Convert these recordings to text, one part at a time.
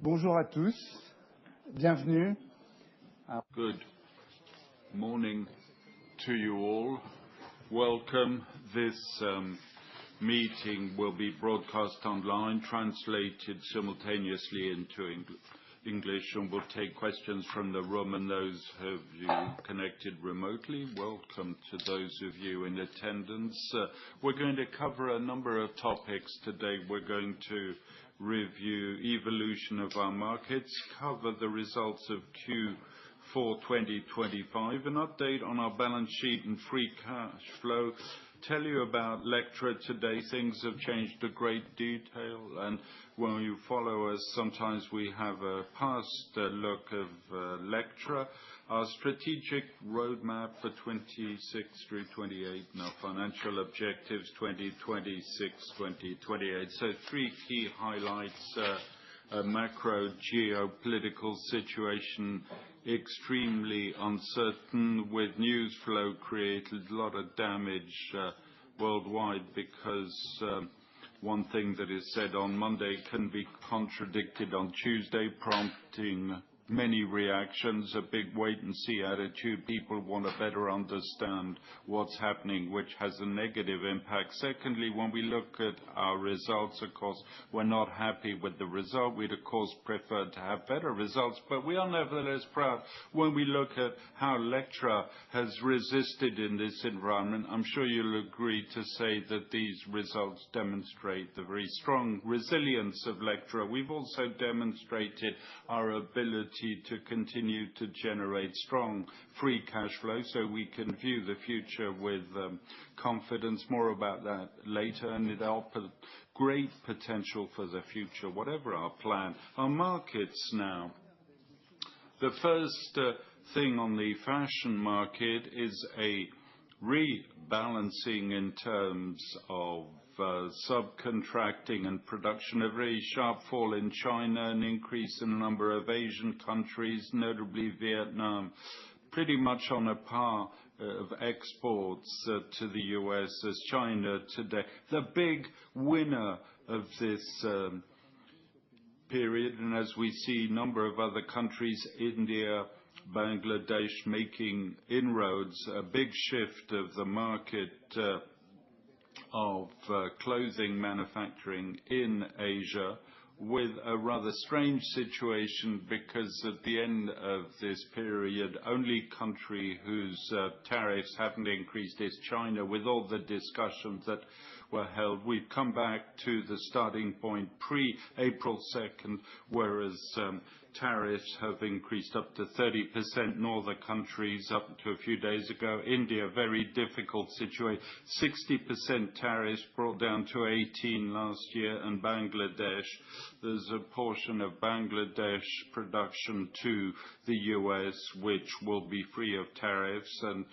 Bonjour à tous, bienvenue. Good morning to you all. Welcome. This meeting will be broadcast online, translated simultaneously into English, and we'll take questions from the room and those of you connected remotely. Welcome to those of you in attendance. We're going to cover a number of topics today. We're going to review evolution of our markets, cover the results of Q4 2025, an update on our balance sheet and free cash flow, tell you about Lectra today. Things have changed a great detail, and when you follow us, sometimes we have a past look of Lectra, our strategic roadmap for 26 through 28, and our financial objectives 2026-2028. So 3 key highlights: a macro geopolitical situation extremely uncertain, with news flow created a lot of damage worldwide, because one thing that is said on Monday can be contradicted on Tuesday, prompting many reactions, a big wait-and-see attitude. People want to better understand what's happening, which has a negative impact. Secondly, when we look at our results, of course, we're not happy with the result. We'd, of course, prefer to have better results, but we are nevertheless proud when we look at how Lectra has resisted in this environment. I'm sure you'll agree to say that these results demonstrate the very strong resilience of Lectra. We've also demonstrated our ability to continue to generate strong free cash flow, so we can view the future with confidence. More about that later, and it offers great potential for the future, whatever our plan. Our markets now. The first thing on the fashion market is a rebalancing in terms of subcontracting and production. A very sharp fall in China, an increase in a number of Asian countries, notably Vietnam, pretty much on a par of exports to the US as China today. The big winner of this period, and as we see a number of other countries, India, Bangladesh, making inroads, a big shift of the market of clothing manufacturing in Asia, with a rather strange situation, because at the end of this period, only country whose tariffs haven't increased is China, with all the discussions that were held. We've come back to the starting point pre-April 2nd, whereas tariffs have increased up to 30% in all the countries up to a few days ago. India, very difficult situation. 60% tariffs brought down to 18 last year. And Bangladesh, there's a portion of Bangladesh production to the US which will be free of tariffs, and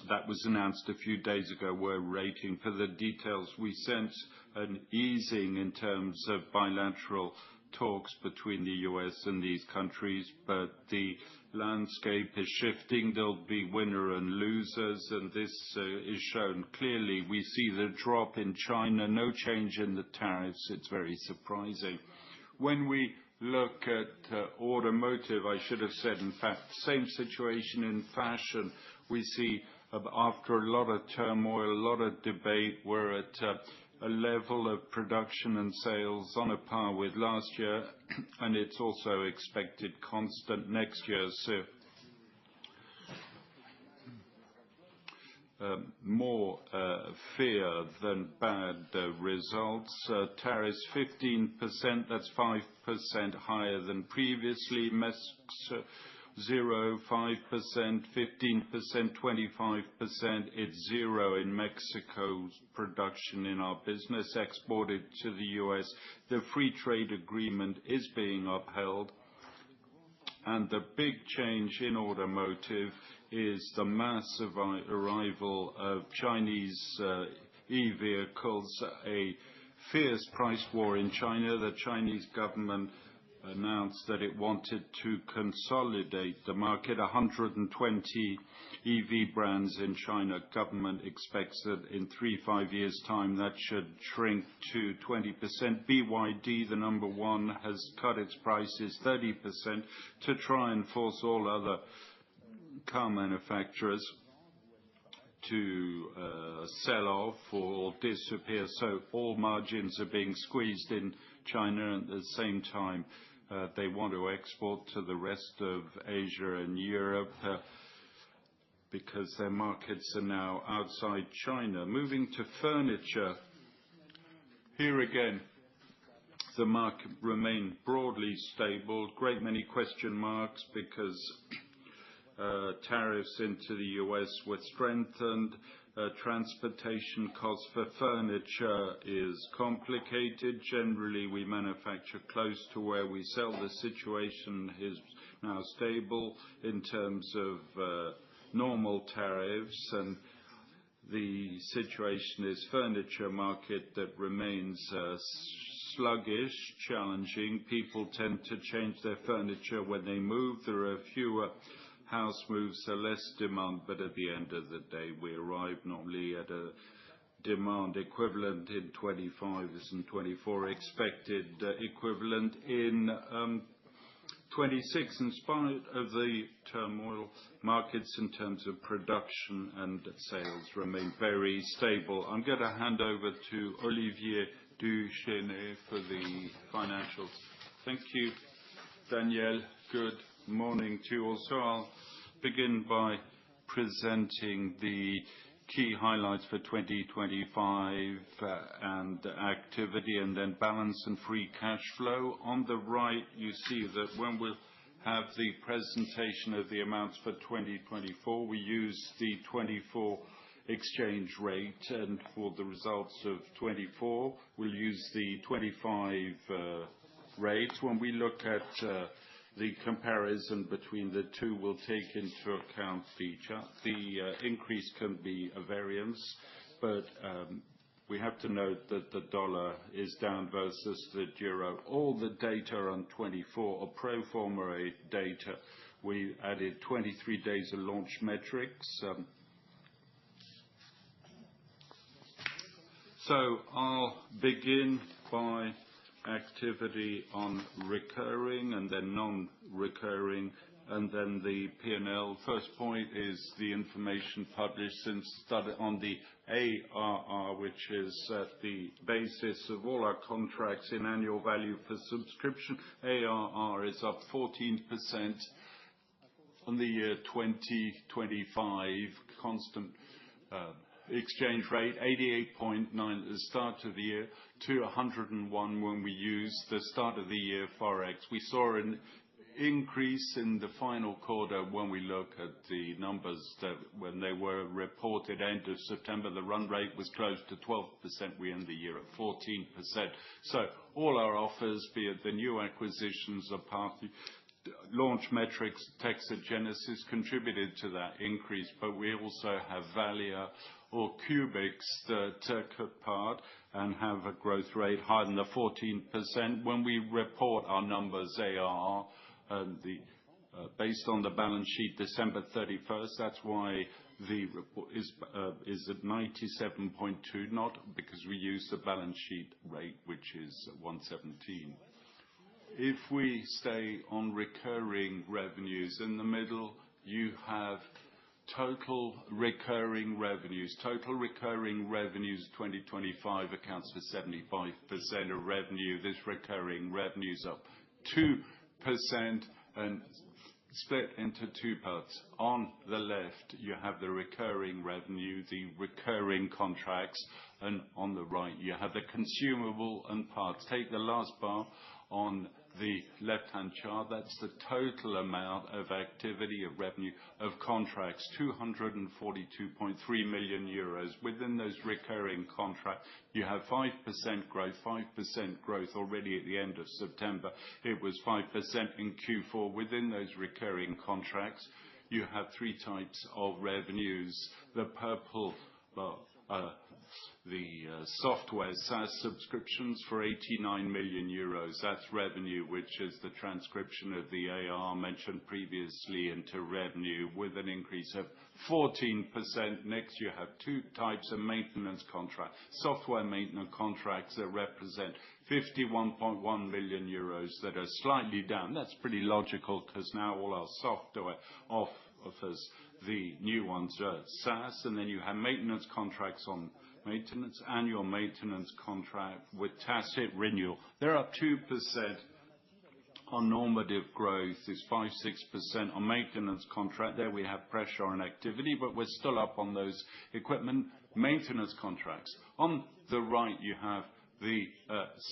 that was announced a few days ago. We're waiting for the details. We sense an easing in terms of bilateral talks between the US and these countries, but the landscape is shifting. There'll be winner and losers, and this is shown clearly. We see the drop in China, no change in the tariffs. It's very surprising. When we look at automotive, I should have said, in fact, same situation in fashion. We see, after a lot of turmoil, a lot of debate, we're at a level of production and sales on a par with last year, and it's also expected constant next year. So more fear than bad results. Tariffs 15%, that's 5% higher than previously. 0, 5%, 15%, 25%. It's 0 in Mexico's production in our business exported to the US. The free trade agreement is being upheld. And the big change in automotive is the massive arrival of Chinese e-vehicles, a fierce price war in China. The Chinese government announced that it wanted to consolidate the market. 120 EV brands in China. Government expects that in 3-5 years' time, that should shrink to 20%. BYD, the number one, has cut its prices 30% to try and force all other car manufacturers to sell off or disappear. So all margins are being squeezed in China. At the same time, they want to export to the rest of Asia and Europe because their markets are now outside China. Moving to furniture, here again, the market remained broadly stable. Great many question marks because tariffs into the US were strengthened. Transportation costs for furniture is complicated. Generally, we manufacture close to where we sell. The situation is now stable in terms of normal tariffs, and the situation is furniture market that remains sluggish, challenging. People tend to change their furniture when they move. There are fewer house moves, so less demand, but at the end of the day, we arrive normally at a demand equivalent in 25 and 24, expected equivalent in 26. In spite of the turmoil, markets in terms of production and sales remain very stable. I'm going to hand over to Olivier Duchesne for the financials. Thank you, Daniel. Good morning to you also. I'll begin by presenting the key highlights for 2025 and activity, and then balance and free cash flow. On the right, you see that when we have the presentation of the amounts for 2024, we use the 24 exchange rate, and for the results of 24, we'll use the 25 rates. When we look at the comparison between the two, will take into account the increase can be a variance, but we have to note that the dollar is down versus the euro. All the data on 24 are pro forma data. We added 23 days of launch metrics. So I'll begin by activity on recurring and then non-recurring, and then the P&L. First point is the information published since started on the ARR, which is at the basis of all our contracts in annual value for subscription. ARR is up 14% on the year 2025, constant exchange rate, 88.9 at the start of the year, to 101 when we used the start of the year Forex. We saw an increase in the final quarter when we look at the numbers that when they were reported end of September, the run rate was close to 12%. We end the year at 14%. So all our offers, be it the new acquisitions or party launch metrics, Genesis contributed to that increase, but we also have Valia or Cubics that took part and have a growth rate higher than the 14%. When we report our numbers, ARR, based on the balance sheet December 31st, that's why the report is at 97.2, not because we use the balance sheet rate, which is 117. If we stay on recurring revenues, in the middle, you have total recurring revenues. Total recurring revenues 2025 accounts for 75% of revenue. This recurring revenue is up 2% and split into two parts. On the left, you have the recurring revenue, the recurring contracts, and on the right, you have the consumable and parts. Take the last bar on the left-hand chart. That's the total amount of activity, of revenue, of contracts, 242.3 million euros. Within those recurring contracts, you have 5% growth already at the end of September. It was 5% in Q4. Within those recurring contracts, you have three types of revenues. The purple the software SaaS subscriptions for 89 million euros. That's revenue, which is the transcription of the AR mentioned previously into revenue with an increase of 14%. Next, you have two types of maintenance contract. Software maintenance contracts that represent 51.1 million euros that are slightly down. That's pretty logical because now all our software offers the new ones are SaaS, and then you have maintenance contracts on maintenance, annual maintenance contract with tacit renewal. They're up 2%. On normative growth is 5-6% on maintenance contract. There we have pressure on activity, but we're still up on those equipment maintenance contracts. On the right, you have the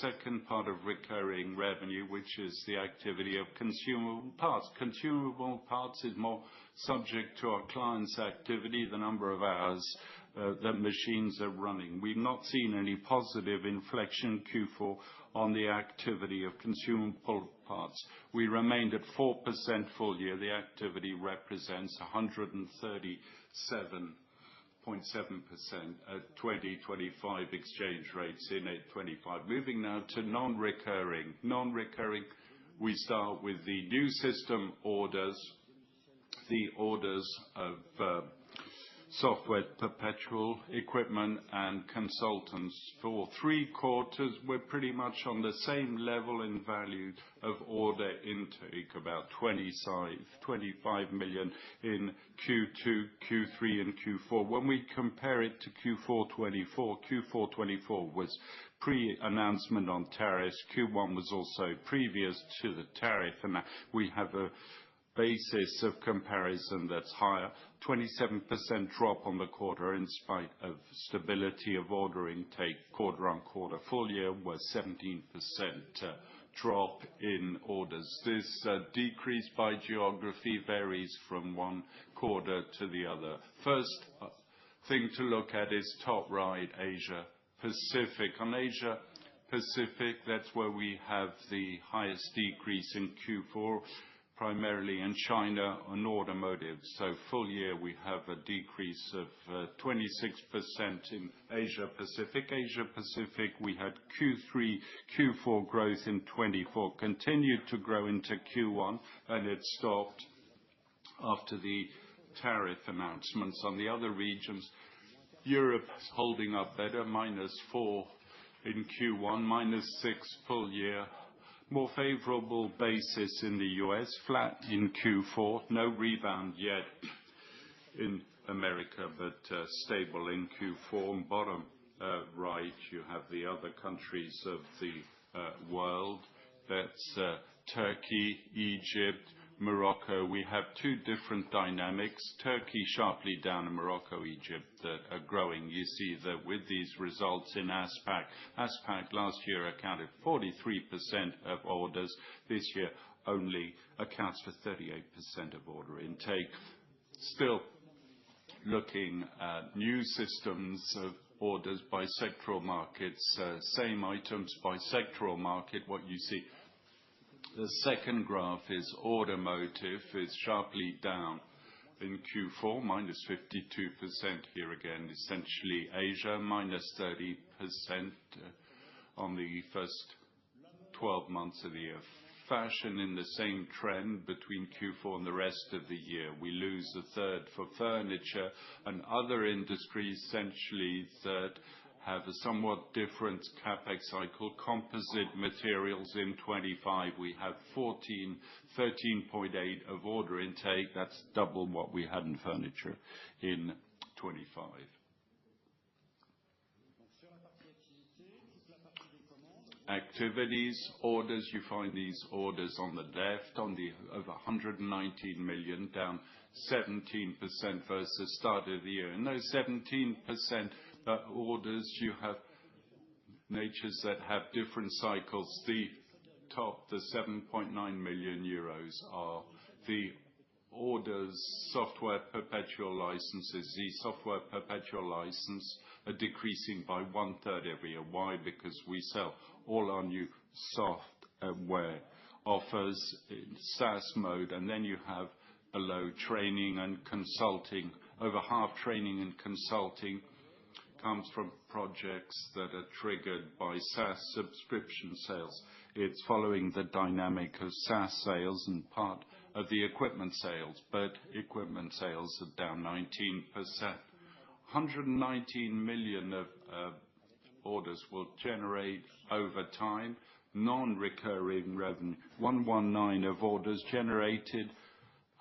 second part of recurring revenue, which is the activity of consumable parts. Consumable parts is more subject to our clients' activity, the number of hours that machines are running. We've not seen any positive inflection Q4 on the activity of consumable parts. We remained at 4% full year. The activity represents 137.7% at 2025 exchange rates in 825. Moving now to non-recurring. Non-recurring, we start with the new system orders, the orders of software, perpetual equipment, and consultants. For 3 quarters, we're pretty much on the same level in value of order intake, about 25 million in Q2, Q3, and Q4. When we compare it to Q4 24, Q4 24 was pre-announcement on tariffs. Q1 was also previous to the tariff, and we have a basis of comparison that's higher. 27% drop on the quarter in spite of stability of order intake quarter on quarter. Full year was 17% drop in orders. This decrease by geography varies from one quarter to the other. First thing to look at is top right, Asia Pacific. On Asia Pacific, that's where we have the highest decrease in Q4, primarily in China on automotive. So full year, we have a decrease of 26% in Asia Pacific. Asia Pacific, we had Q3, Q4 growth in 24, continued to grow into Q1, and it stopped after the tariff announcements. On the other regions, Europe is holding up better, -4 in Q1, -6 full year. More favorable basis in the US, flat in Q4, no rebound yet in America, but stable in Q4. And bottom right, you have the other countries of the world. That's Turkey, Egypt, Morocco. We have two different dynamics. Turkey sharply down, and Morocco, Egypt that are growing. You see that with these results in ASPAC last year accounted 43% of orders. This year only accounts for 38% of order intake. Still looking at new systems of orders by sectoral markets, same items by sectoral market. What you see, the second graph is automotive is sharply down in Q4, -52% here again, essentially Asia, -30% on the first 12 months of the year. Fashion in the same trend between Q4 and the rest of the year. We lose a third for furniture and other industries, essentially, that have a somewhat different CapEx cycle. Composite materials in 25, we have 13.8 of order intake. That's double what we had in furniture in 25. Activities, orders, you find these orders on the left, on the over 119 million, down 17% versus start of the year. In those 17% orders, you have natures that have different cycles. The top, the 7.9 million euros are the orders, software perpetual licenses. The software perpetual license are decreasing by 1/3 every year. Why? Because we sell all our new software offers in SaaS mode, and then you have below training and consulting, over half training and consulting. comes from projects that are triggered by SaaS subscription sales. It's following the dynamic of SaaS sales and part of the equipment sales, but equipment sales are down 19%. 119 million of orders will generate over time non-recurring revenue. 119 of orders generated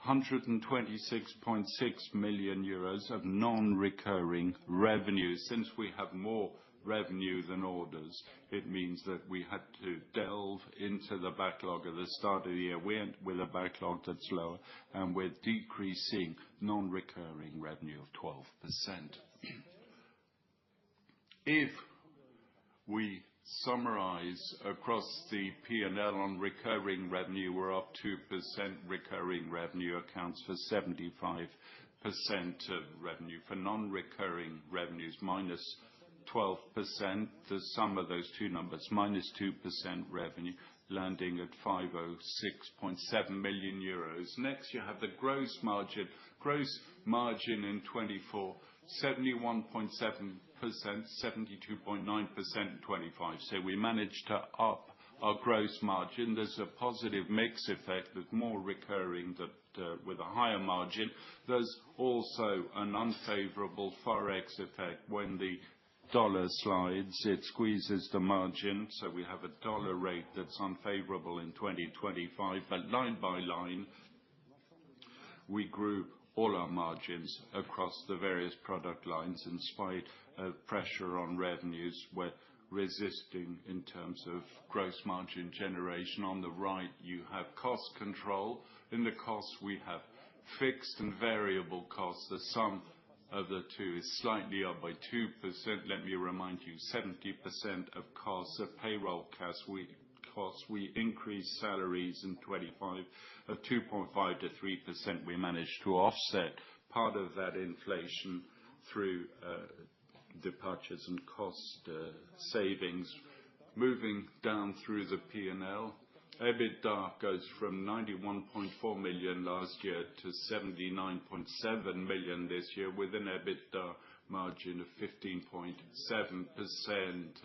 126.6 million euros of non-recurring revenue. Since we have more revenue than orders, it means that we had to delve into the backlog at the start of the year. We went with a backlog that's lower, and we're decreasing non-recurring revenue of 12%. If we summarize across the P&L on recurring revenue, we're up 2%. Recurring revenue accounts for 75% of revenue. For non-recurring revenues, minus 12%. The sum of those two numbers, minus 2% revenue, landing at 506.7 million euros. Next, you have the gross margin. Gross margin in 24, 71.7%, 72.9% in 25. So we managed to up our gross margin. There's a positive mix effect. There's more recurring that with a higher margin. There's also an unfavorable forex effect. When the dollar slides, it squeezes the margin. So we have a dollar rate that's unfavorable in 2025. But line by line, we grew all our margins across the various product lines. In spite of pressure on revenues, we're resisting in terms of gross margin generation. On the right, you have cost control. In the costs, we have fixed and variable costs. The sum of the two is slightly up by 2%. Let me remind you, 70% of costs are payroll costs. We increased salaries in 25 of 2.5 to 3%. We managed to offset part of that inflation through departures and cost savings. Moving down through the P&L, EBITDA goes from 91.4 million last year to 79.7 million this year, with an EBITDA margin of 15.7%.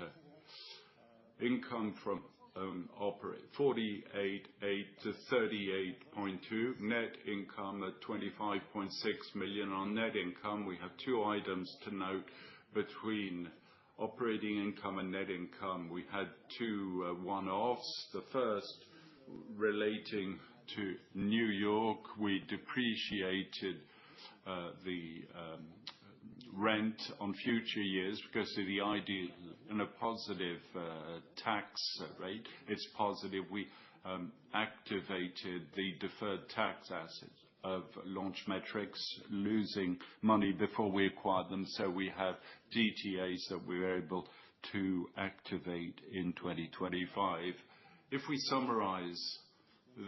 Income from operate 48.8 to 38.2. Net income at 25.6 million. On net income, we have two items to note between operating income and net income. We had two one-offs. The first relating to New York. We depreciated the rent on future years because of the idea in a positive tax rate. It's positive. We activated the deferred tax assets of Launch Metrics, losing money before we acquired them. So we have DTAs that we were able to activate in 2025. If we summarize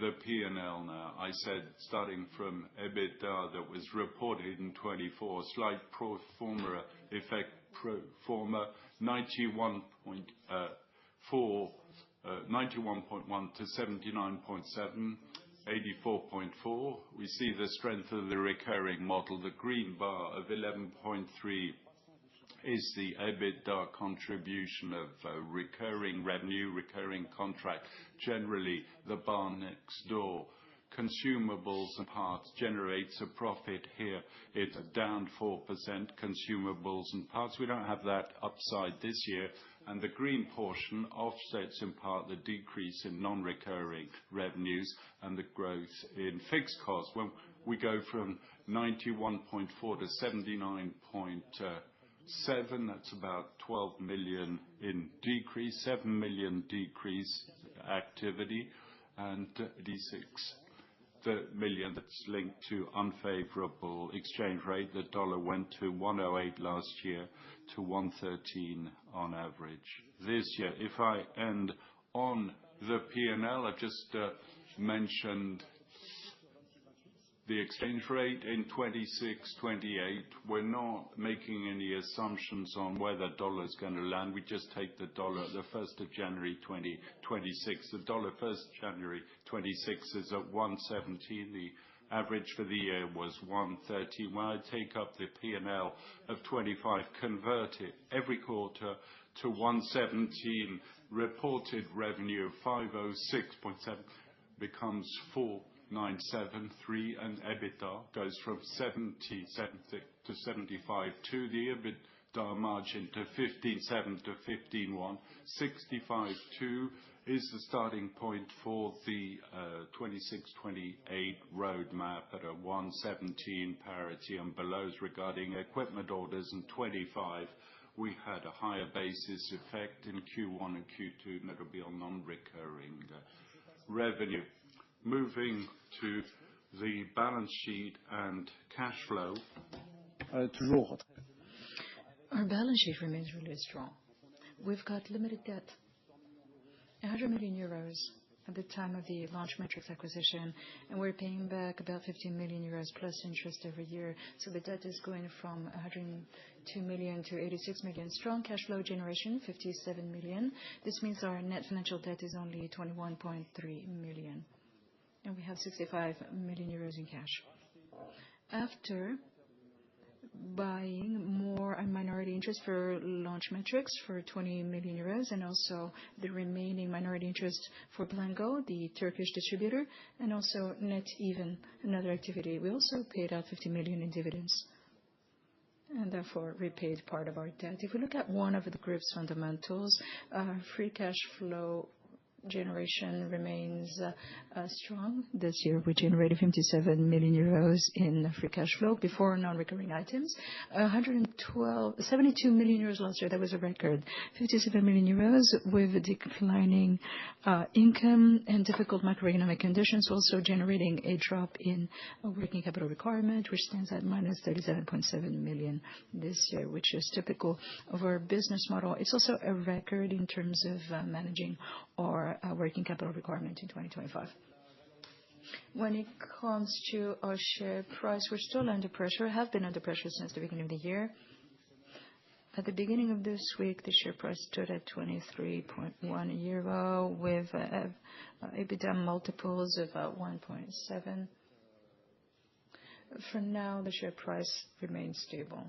the P&L now, I said starting from EBITDA that was reported in 24, slight pro forma effect, pro forma 91.1 to 79.7, 84.4. We see the strength of the recurring model. The green bar of 11.3 is the EBITDA contribution of recurring revenue, recurring contract. Generally, the bar next door, consumables and parts, generates a profit here. It's down 4%, consumables and parts. We don't have that upside this year. And the green portion offsets in part the decrease in non-recurring revenues and the growth in fixed costs. When we go from 91.4 to 79.7, that's about 12 million in decrease, 7 million decrease activity, and 86 million that's linked to unfavorable exchange rate. The dollar went to 108 last year to 113 on average this year. If I end on the P&L, I've just mentioned the exchange rate in 26, 28. We're not making any assumptions on where the dollar is going to land. We just take the dollar the 1st of January 2026. The dollar 1st January 26 is at 117. The Average for the year was 130. When I take up the P&L of 25, convert it every quarter to 117, reported revenue of 506.7 becomes 4,973, and EBITDA goes from 77 to 75 to the EBITDA margin to 15.7 to 15.1. 65.2 is the starting point for the 26-28 roadmap at a 117 parity and belows regarding equipment orders. In 25, we had a higher basis effect in Q1 and Q2, and that'll be on non-recurring revenue. Moving to the balance sheet and cash flow. Our balance sheet remains really strong. We've got limited debt, 100 million euros at the time of the Launch Metrics acquisition, and we're paying back about 15 million euros plus interest every year. So the debt is going from 102 million to 86 million. Strong cash flow generation, 57 million. This means our net financial debt is only 21.3 million, and we have 65 million euros in cash. After buying more minority interest for Launch Metrics for 20 million euros, and also the remaining minority interest for Blango, the Turkish distributor, and also Net Even, another activity. We also paid out 50 million in dividends, and therefore repaid part of our debt. If we look at one of the group's fundamentals, free cash flow generation remains strong. This year, we generated 57 million euros in free cash flow before non-recurring items. 72 million euros last year, that was a record. 57 million euros with declining income and difficult macroeconomic conditions, also generating a drop in working capital requirement, which stands at minus 37.7 million this year, which is typical of our business model. It's also a record in terms of managing our working capital requirement in 2025. When it comes to our share price, we're still under pressure, have been under pressure since the beginning of the year. At the beginning of this week, the share price stood at 23.1 euro with EBITDA multiples of 1.7. For now, the share price remains stable.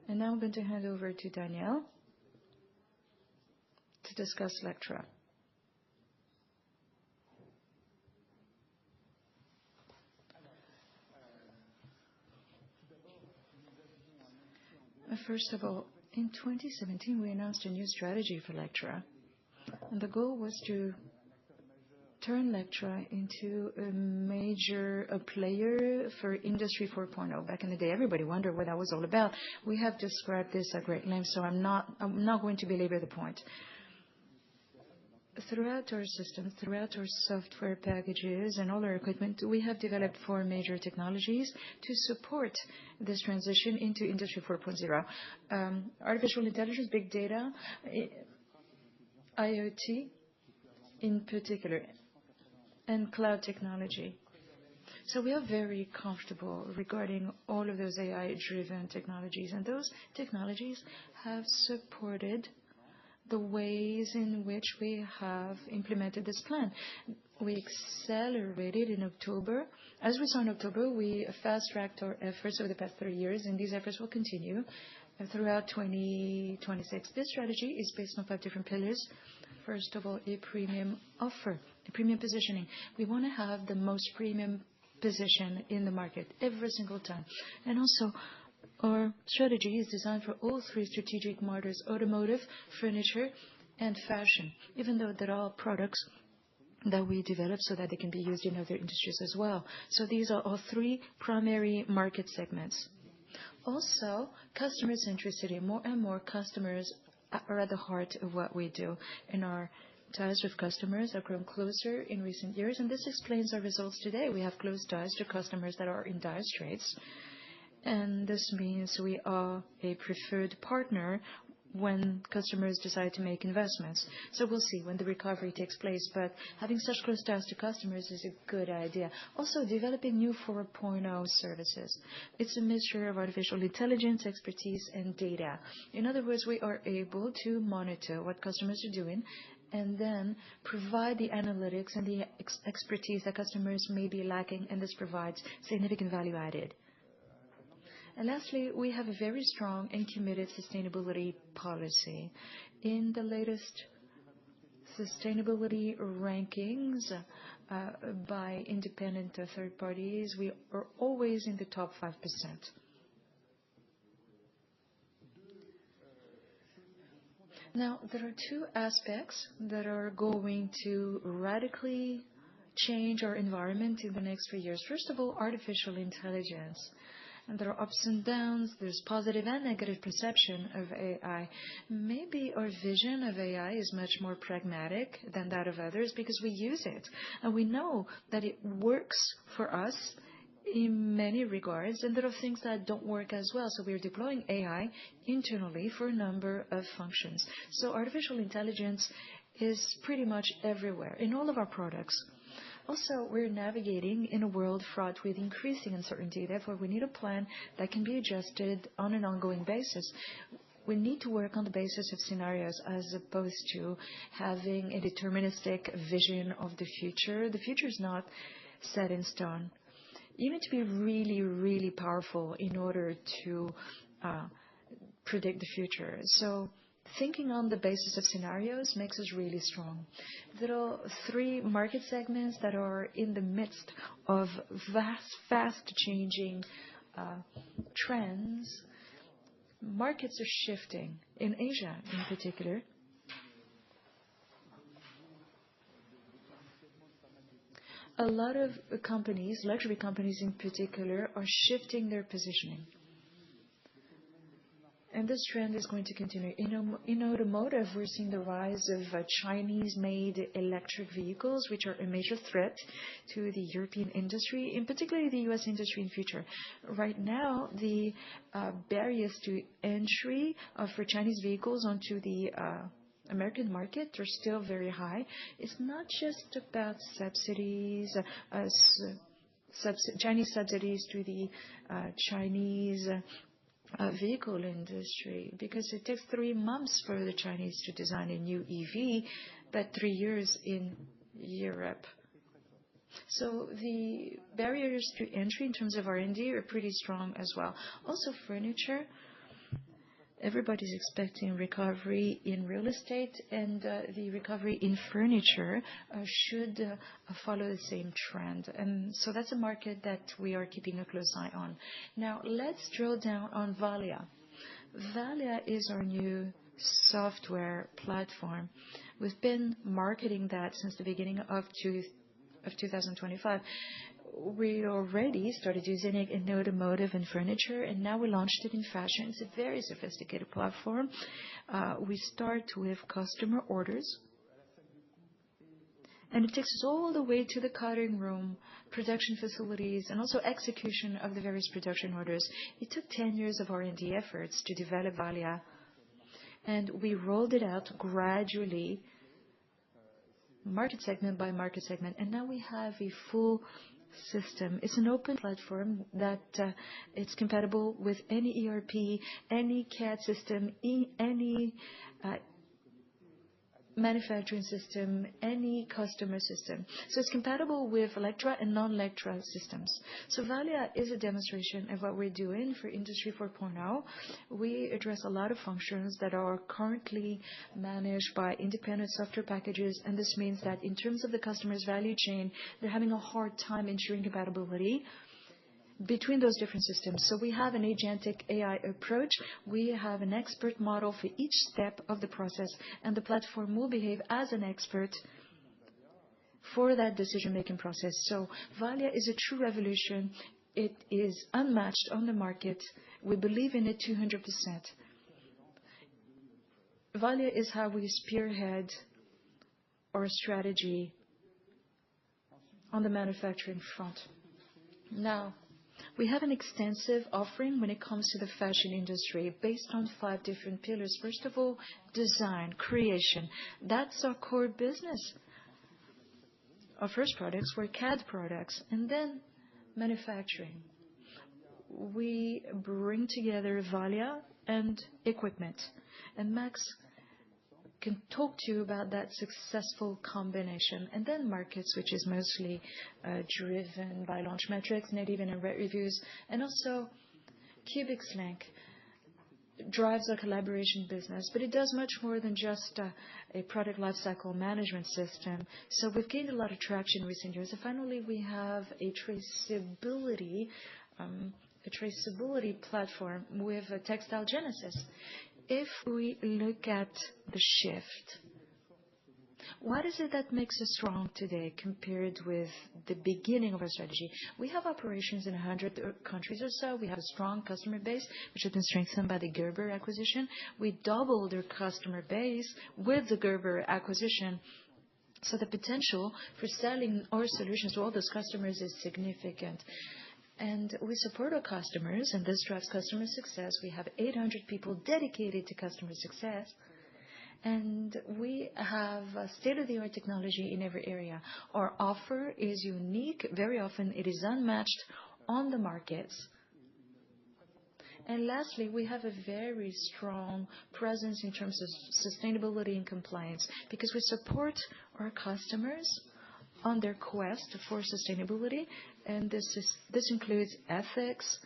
And now I'm going to hand over to Daniel to discuss Lectra. First of all, in 2017, we announced a new strategy for Lectra, and the goal was to turn Lectra into a major player for Industry 4.0. Back in the day, everybody wondered what that was all about. We have described this at great length, so I'm not going to belabor the point. Throughout our systems, throughout our software packages and all our equipment, we have developed 4 major technologies to support this transition into Industry 4.0. Artificial intelligence, big data, IoT in particular, and cloud technology. So we are very comfortable regarding all of those AI-driven technologies, and those technologies have supported the ways in which we have implemented this plan. We accelerated in October. As we saw in October, we fast-tracked our efforts over the past 3 years, and these efforts will continue throughout 2026. This strategy is based on 5 different pillars. First of all, a premium offer, a premium positioning. We want to have the most premium position in the market every single time. And also, our strategy is designed for all 3 strategic markets: automotive, furniture, and fashion, even though they're all products that we develop so that they can be used in other industries as well. So these are our 3 primary market segments. Also, customer centricity. More and more customers are at the heart of what we do, and our ties with customers have grown closer in recent years, and this explains our results today. We have close ties to customers that are in dire straits, and this means we are a preferred partner when customers decide to make investments. We'll see when the recovery takes place, but having such close ties to customers is a good idea. Also, developing new 4.0 services. It's a mixture of artificial intelligence, expertise, and data. In other words, we are able to monitor what customers are doing and then provide the analytics and the expertise that customers may be lacking, and this provides significant value added. And lastly, we have a very strong and committed sustainability policy. In the latest sustainability rankings by independent third parties, we are always in the top 5%. Now, there are two aspects that are going to radically change our environment in the next few years. First of all, artificial intelligence. And there are ups and downs. There's positive and negative perception of AI. Maybe our vision of AI is much more pragmatic than that of others because we use it. And we know that it works for us in many regards, and there are things that don't work as well. So we're deploying AI internally for a number of functions. So artificial intelligence is pretty much everywhere in all of our products. Also, we're navigating in a world fraught with increasing uncertainty. Therefore, we need a plan that can be adjusted on an ongoing basis. We need to work on the basis of scenarios as opposed to having a deterministic vision of the future. The future is not set in stone. You need to be really, really powerful in order to predict the future. So thinking on the basis of scenarios makes us really strong. There are three market segments that are in the midst of fast-changing trends. Markets are shifting in Asia in particular. A lot of companies, luxury companies in particular, are shifting their positioning. And this trend is going to continue. In automotive, we're seeing the rise of Chinese-made electric vehicles, which are a major threat to the European industry, and particularly the U.S. industry in future. Right now, the barriers to entry for Chinese vehicles onto the American market are still very high. It's not just about subsidies, Chinese subsidies to the Chinese vehicle industry, because it takes 3 months for the Chinese to design a new EV, but 3 years in Europe. So the barriers to entry in terms of R&D are pretty strong as well. Also, furniture. Everybody's expecting recovery in real estate, and the recovery in furniture should follow the same trend. And so that's a market that we are keeping a close eye on. Now, let's drill down on Valia. Valia is our new software platform. We've been marketing that since the beginning of 2025. We already started using it in automotive and furniture, and now we launched it in fashion. It's a very sophisticated platform. We start with customer orders, and it takes us all the way to the cutting room, production facilities, and also execution of the various production orders. It took 10 years of R&D efforts to develop Valia, and we rolled it out gradually, market segment by market segment, and now we have a full system. It's an open platform that it's compatible with any ERP, any CAD system, any manufacturing system, any customer system. So it's compatible with Lectra and non-Lectra systems. So Valia is a demonstration of what we're doing for Industry 4.0. We address a lot of functions that are currently managed by independent software packages, and this means that in terms of the customer's value chain, they're having a hard time ensuring compatibility between those different systems. So we have an agentic AI approach. We have an expert model for each step of the process, and the platform will behave as an expert for that decision-making process. So Valia is a true revolution. It is unmatched on the market. We believe in it 200%. Valia is how we spearhead our strategy on the manufacturing front. Now, We have an extensive offering when it comes to the fashion industry based on 5 different pillars. First of all, design, creation. That's our core business. Our first products were CAD products, and then manufacturing. We bring together Valia and equipment, and Max can talk to you about that successful combination. And then markets, which is mostly driven by launch metrics, net even and rate reviews, and also Cubics Link drives our collaboration business, but it does much more than just a product lifecycle management system. So we've gained a lot of traction in recent years. And finally, we have a traceability platform with a Textile Genesis. If we look at the shift, what is it that makes us strong today compared with the beginning of our strategy? We have operations in 100 countries or so. We have a strong customer base, which has been strengthened by the Gerber acquisition. We doubled our customer base with the Gerber acquisition. So the potential for selling our solutions to all those customers is significant. And we support our customers, and this drives customer success. We have 800 people dedicated to customer success. And we have state-of-the-art technology in every area. Our offer is unique. Very often, it is unmatched on the markets. And lastly, we have a very strong presence in terms of sustainability and compliance because we support our customers on their quest for sustainability. And this includes ethics,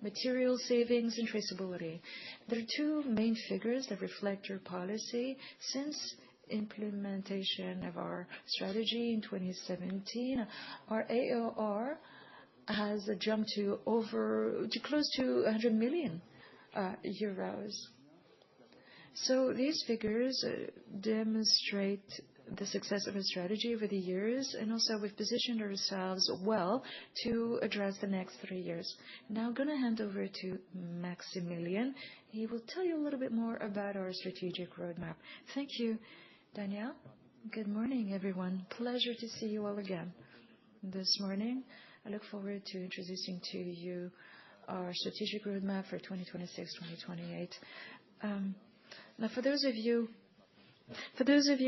material savings, and traceability. There are 2 main figures that reflect our policy. Since implementation of our strategy in 2017, our AOR has jumped to close to 100 million euros. So these figures demonstrate the success of our strategy over the years, and also we've positioned ourselves well to address the next 3 years. Now I'm going to hand over to Maximilian. He will tell you a little bit more about our strategic roadmap. Thank you, Danielle. Good morning, everyone. Pleasure to see you all again this morning. I look forward to introducing to you our strategic roadmap for 2026-2028. Now, for those of you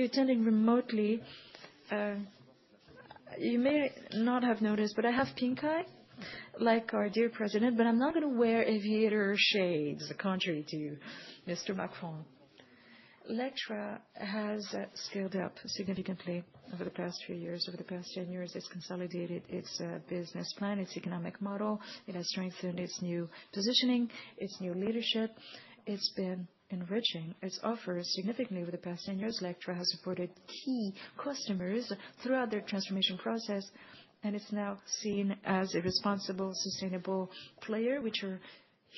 attending remotely, you may not have noticed, but I have pink eye, like our dear president, but I'm not going to wear aviator shades, contrary to Mr. Macron. Lectra has scaled up significantly over the past few years. Over the past 10 years, it's consolidated its business plan, its economic model. It has strengthened its new positioning, its new leadership. It's been enriching its offers significantly over the past 10 years. Lectra has supported key customers throughout their transformation process, and it's now seen as a responsible, sustainable player, which are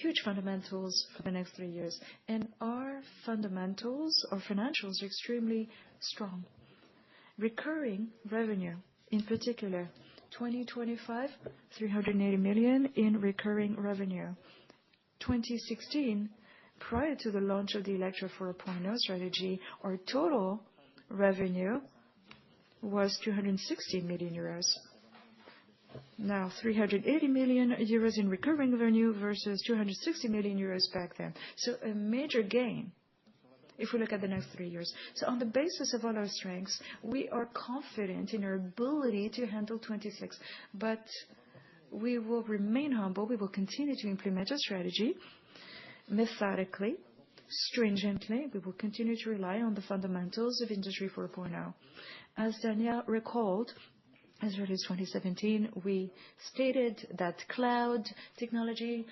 huge fundamentals for the next 3 years. And our fundamentals, our financials, are extremely strong. Recurring revenue, in particular, 2025, 380 million in recurring revenue. 2016, prior to the launch of the Lectra 4.0 strategy, our total revenue was 260 million euros. Now, 380 million euros in recurring revenue versus 260 million euros back then. So a major gain if we look at the next 3 years. So on the basis of all our strengths, we are confident in our ability to handle 26. But we will remain humble. We will continue to implement our strategy methodically, stringently. We will continue to rely on the fundamentals of Industry 4.0. As Danielle recalled, as early as 2017, we stated that cloud technology,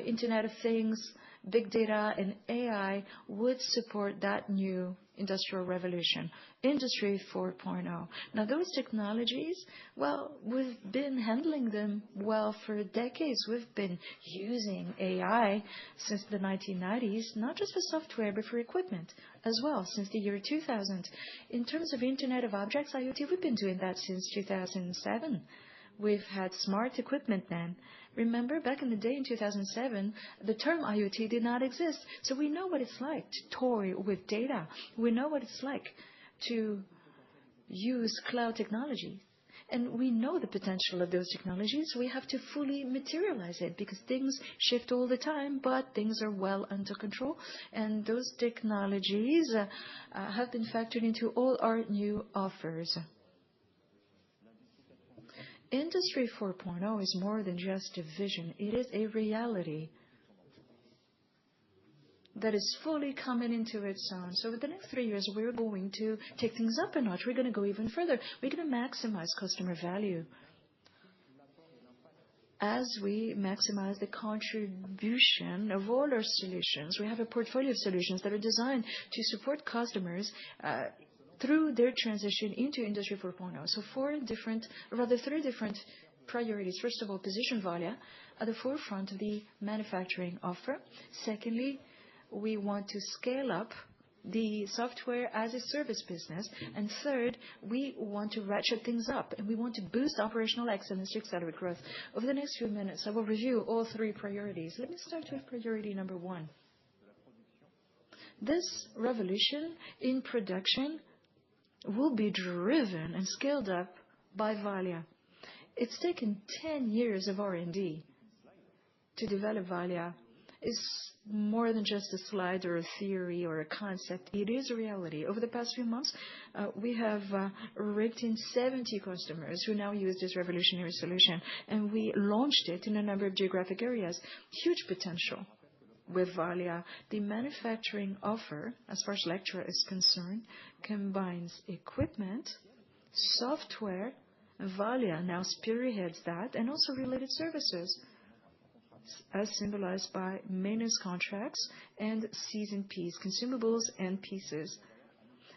Internet of Things, big data, and AI would support that new industrial revolution, Industry 4.0. Now, those technologies, well, we've been handling them well for decades. We've been using AI since the 1990s, not just for software, but for equipment as well, since the year 2000. In terms of Internet of Objects, IoT, we've been doing that since 2007. We've had smart equipment then. Remember, back in the day in 2007, the term IoT did not exist. So we know what it's like to toy with data. We know what it's like to use cloud technology. And we know the potential of those technologies. We have to fully materialize it because things shift all the time, but things are well under control. And those technologies have been factored into all our new offers. Industry 4.0 is more than just a vision. It is a reality that is fully coming into its own. So over the next 3 years, we're going to take things up a notch. We're going to go even further. We're going to maximize customer value as we maximize the contribution of all our solutions. We have a portfolio of solutions that are designed to support customers through their transition into Industry 4.0. So three different priorities. First of all, position Valia at the forefront of the manufacturing offer. Secondly, we want to scale up the software as a service business. And third, we want to ratchet things up, and we want to boost operational excellence to accelerate growth. Over the next few minutes, I will review all three priorities. Let me start with priority number one. This revolution in production will be driven and scaled up by Valia. It's taken 10 years of R&D to develop Valia. It's more than just a slide or a theory or a concept. It is a reality. Over the past few months, we have raked in 70 customers who now use this revolutionary solution, and we launched it in a number of geographic areas. Huge potential with Valia. The manufacturing offer, as far as Lectra is concerned, combines equipment, software. Valia now spearheads that, and also related services, as symbolized by maintenance contracts and Cs and Ps, consumables and pieces.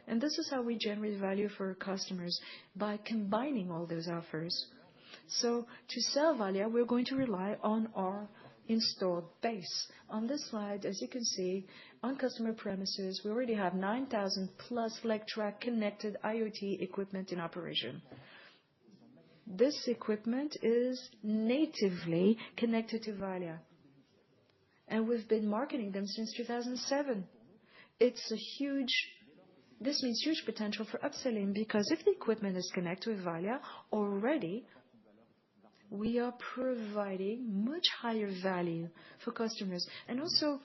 And this is how we generate value for our customers, by combining all those offers. So to sell Valia, we're going to rely on our installed base. On this slide, as you can see, on customer premises, we already have 9,000 plus Lectra connected IoT equipment in operation. This equipment is natively connected to Valia, and we've been marketing them since 2007. This means huge potential for upselling, because if the equipment is connected with Valia already, we are providing much higher value for customers. And also,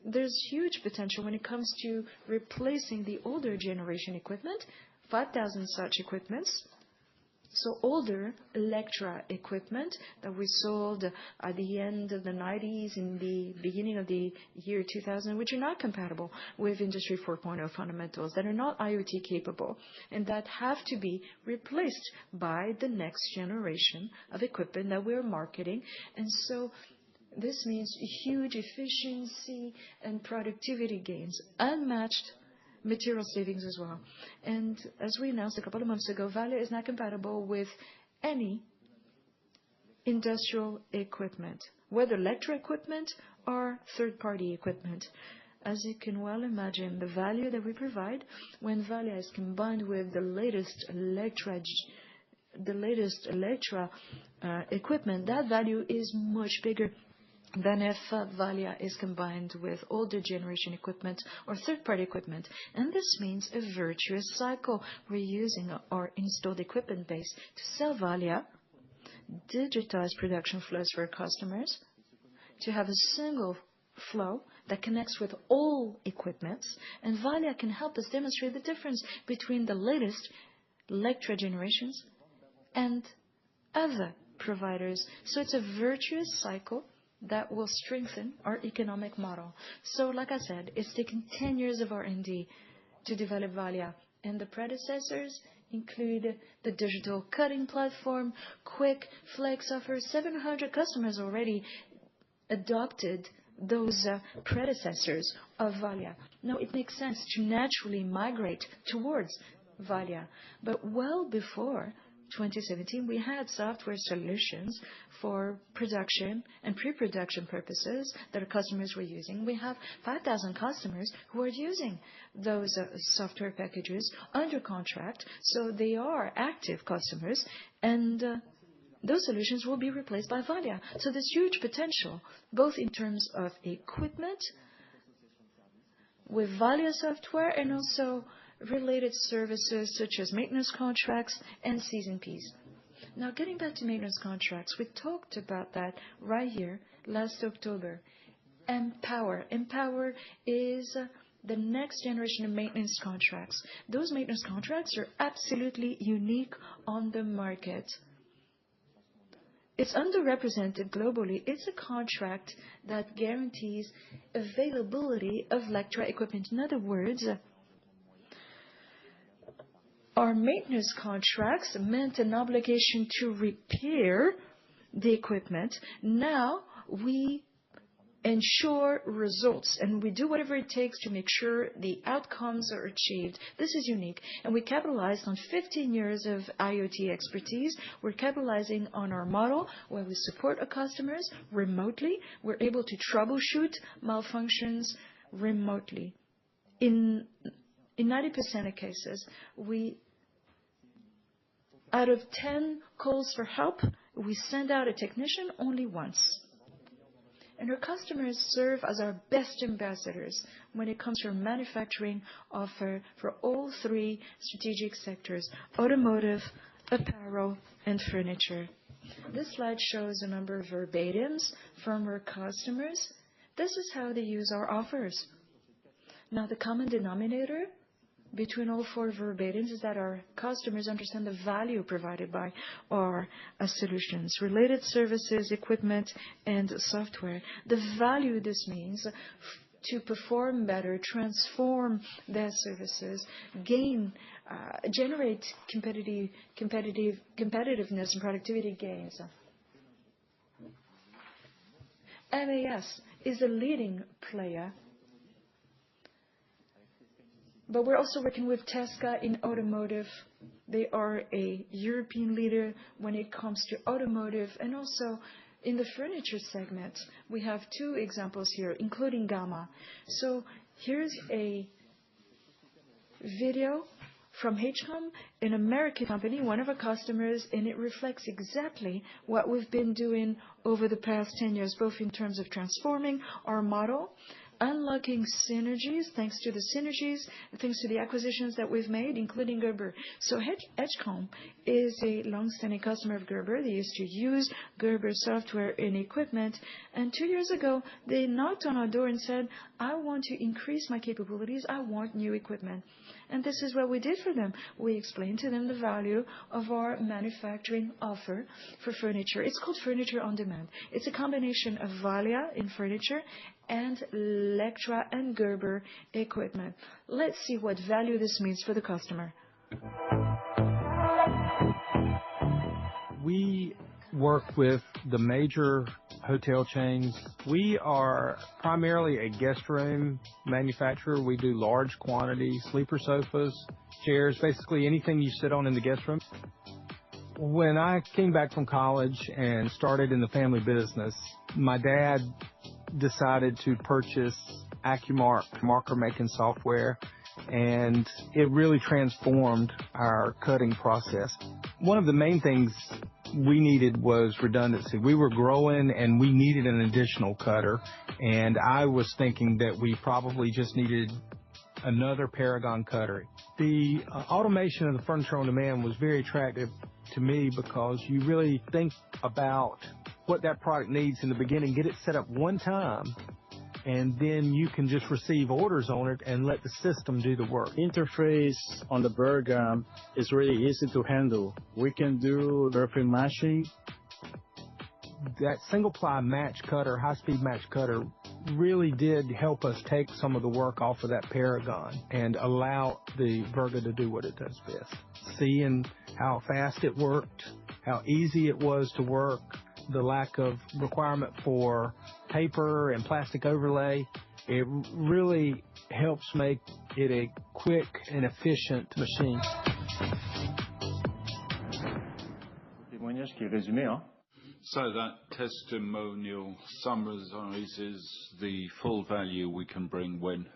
there's huge potential when it comes to replacing the older generation equipment, 5,000 such equipments. So older Lectra equipment that we sold at the end of the 90s, in the beginning of the year 2000, which are not compatible with Industry 4.0 fundamentals, that are not IoT capable, and that have to be replaced by the next generation of equipment that we're marketing. And so this means huge efficiency and productivity gains, unmatched material savings as well. And as we announced a couple of months ago, Valia is not compatible with any industrial equipment, whether Lectra equipment or third-party equipment. As you can well imagine, the value that we provide when Valia is combined with the latest Lectra equipment, that value is much bigger than if Valia is combined with older generation equipment or third-party equipment. And this means a virtuous cycle. We're using our installed equipment base to sell Valia, digitize production flows for our customers, to have a single flow that connects with all equipments. And Valia can help us demonstrate the difference between the latest Lectra generations and other providers. So it's a virtuous cycle that will strengthen our economic model. So like I said, it's taken 10 years of R&D to develop Valia, and the predecessors include the digital cutting platform, Quick Flex offer. 700 customers already adopted those predecessors of Valia. Now it makes sense to naturally migrate towards Valia, but well before 2017, we had software solutions for production and pre-production purposes that our customers were using. We have 5,000 customers who are using those software packages under contract, so they are active customers, and those solutions will be replaced by Valia. So there's huge potential, both in terms of equipment with Valia software and also related services such as maintenance contracts and season Ps. Now, getting back to maintenance contracts, we talked about that right here last October. Empower. Empower is the next generation of maintenance contracts. Those maintenance contracts are absolutely unique on the market. It's underrepresented globally. It's a contract that guarantees availability of Lectra equipment. In other words, our maintenance contracts meant an obligation to repair the equipment. Now we ensure results, and we do whatever it takes to make sure the outcomes are achieved. This is unique, and we capitalized on 15 years of IoT expertise. We're capitalizing on our model where we support our customers remotely. We're able to troubleshoot malfunctions remotely. In 90% of cases, out of 10 calls for help, we send out a technician only once. And our customers serve as our best ambassadors when it comes to our manufacturing offer for all three strategic sectors: automotive, apparel, and furniture. This slide shows a number of verbatims from our customers. This is how they use our offers. Now, the common denominator between all four verbatims is that our customers understand the value provided by our solutions, related services, equipment, and software. The value this means to perform better, transform their services, generate competitiveness and productivity gains. MAS is a leading player, but we're also working with Tesca in automotive. They are a European leader when it comes to automotive, and also in the furniture segment. We have two examples here, including Gamma. So here's a video from HCOM, an American company, one of our customers, and it reflects exactly what we've been doing over the past 10 years, both in terms of transforming our model, unlocking synergies, thanks to the acquisitions that we've made, including Gerber. So HCOM is a long-standing customer of Gerber. They used to use Gerber software in equipment, and 2 years ago, they knocked on our door and said, I want to increase my capabilities. I want new equipment. And this is what we did for them. We explained to them the value of our manufacturing offer for furniture. It's called Furniture on Demand. It's a combination of Valia in furniture and Lectra and Gerber equipment. Let's see what value this means for the customer. We work with the major hotel chains. We are primarily a guest room manufacturer. We do large quantities, sleeper sofas, chairs, basically anything you sit on in the guest room. When I came back from college and started in the family business, my dad decided to purchase AccuMark marker making software, and it really transformed our cutting process. One of the main things we needed was redundancy. We were growing and we needed an additional cutter, and I was thinking that we probably just needed another Paragon cutter. The automation of the Furniture on Demand was very attractive to me because you really think about what that product needs in the beginning, get it set up one time, and then you can just receive orders on it and let the system do the work. Interface on the Bergam is really easy to handle. We can do rough matching. That single-ply match cutter, high-speed match cutter, really did help us take some of the work off of that Paragon and allow the Verga to do what it does best. Seeing how fast it worked, how easy it was to work, the lack of requirement for paper and plastic overlay, it really helps make it a quick and efficient machine. So that testimonial summarizes the full value we can bring when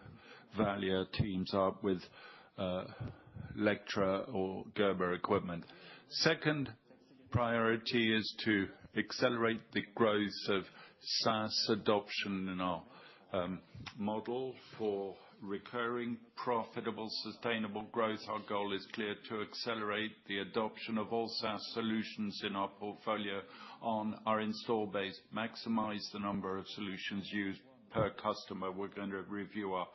Valia teams up with Lectra or Gerber equipment. Second priority is to accelerate the growth of SaaS adoption in our model for recurring, profitable, sustainable growth. Our goal is clear: to accelerate the adoption of all SaaS solutions in our portfolio on our install base, maximize the number of solutions used per customer. We're going to review our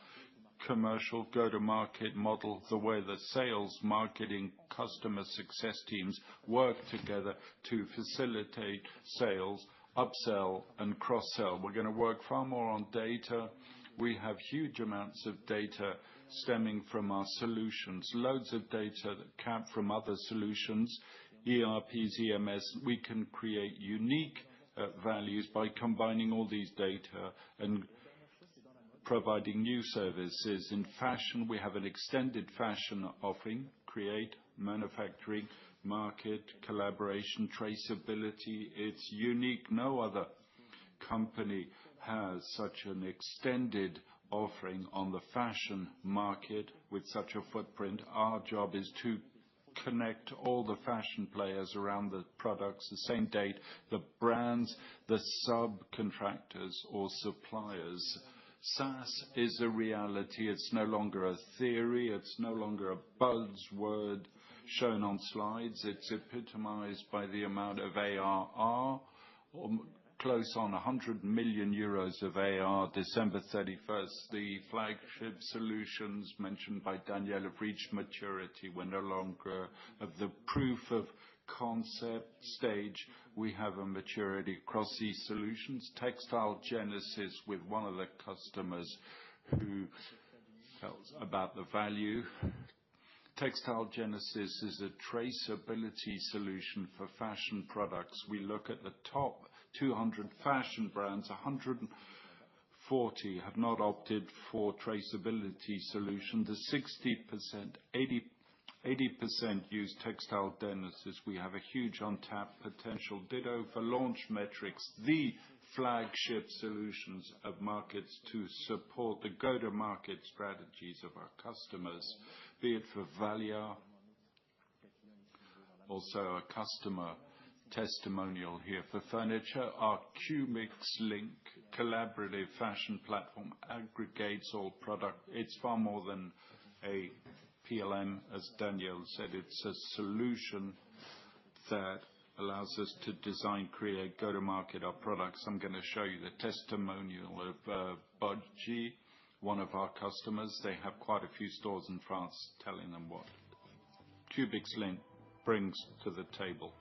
commercial go-to-market model, the way the sales, marketing, customer success teams work together to facilitate sales, upsell, and cross-sell. We're going to work far more on data. We have huge amounts of data stemming from our solutions, loads of data that come from other solutions, ERPs, EMS. We can create unique values by combining all these data and providing new services. In fashion, we have an extended fashion offering: create, manufacturing, market, collaboration, traceability. It's unique. No other company has such an extended offering on the fashion market with such a footprint. Our job is to connect all the fashion players around the products, the same date, the brands, the subcontractors or suppliers. SaaS is a reality. It's no longer a theory. It's no longer a buzzword shown on slides. It's epitomized by the amount of ARR, close on 100 million euros of ARR, December 31st. The flagship solutions mentioned by Daniel have reached maturity. We're no longer at the proof of concept stage. We have a maturity across these solutions. Textile Genesis, with one of the customers who tells about the value. Textile Genesis is a traceability solution for fashion products. We look at the top 200 fashion brands. 140 have not opted for traceability solution. The 60%, 80% use Textile Genesis. We have a huge untapped potential. Ditto for launch metrics, the flagship solutions of markets to support the go-to-market strategies of our customers, be it for Valia, also a customer testimonial here for furniture. Our Cubix Link collaborative fashion platform aggregates all product. It's far more than a PLM, as Daniel said. It's a solution that allows us to design, create, go to market our products. I'm going to show you the testimonial of Bodji, one of our customers. They have quite a few stores in France, telling them what Cubix Link brings to the table.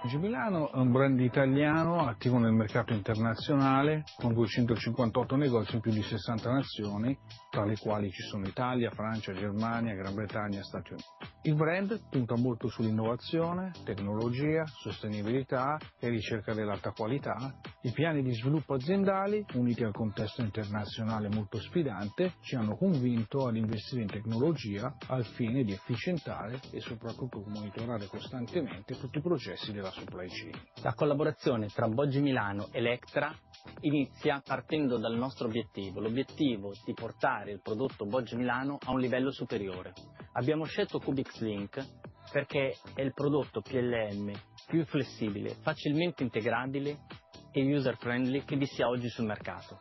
Milano è un brand italiano attivo nel mercato internazionale con 258 negozi in più di 60 nazioni, tra le quali ci sono Italia, Francia, Germania, Gran Bretagna e Stati Uniti. Il brand punta molto sull'innovazione, tecnologia, sostenibilità e ricerca dell'alta qualità. I piani di sviluppo aziendali, uniti al contesto internazionale molto sfidante, ci hanno convinto ad investire in tecnologia al fine di efficientare e soprattutto monitorare costantemente tutti i processi della supply chain. La collaborazione tra Bodji Milano e Lectra inizia partendo dal nostro obiettivo, l'obiettivo di portare il prodotto Bodji Milano a un livello superiore. Abbiamo scelto Cubix Link perché è il prodotto PLM più flessibile, facilmente integrabile e user friendly che vi sia oggi sul mercato.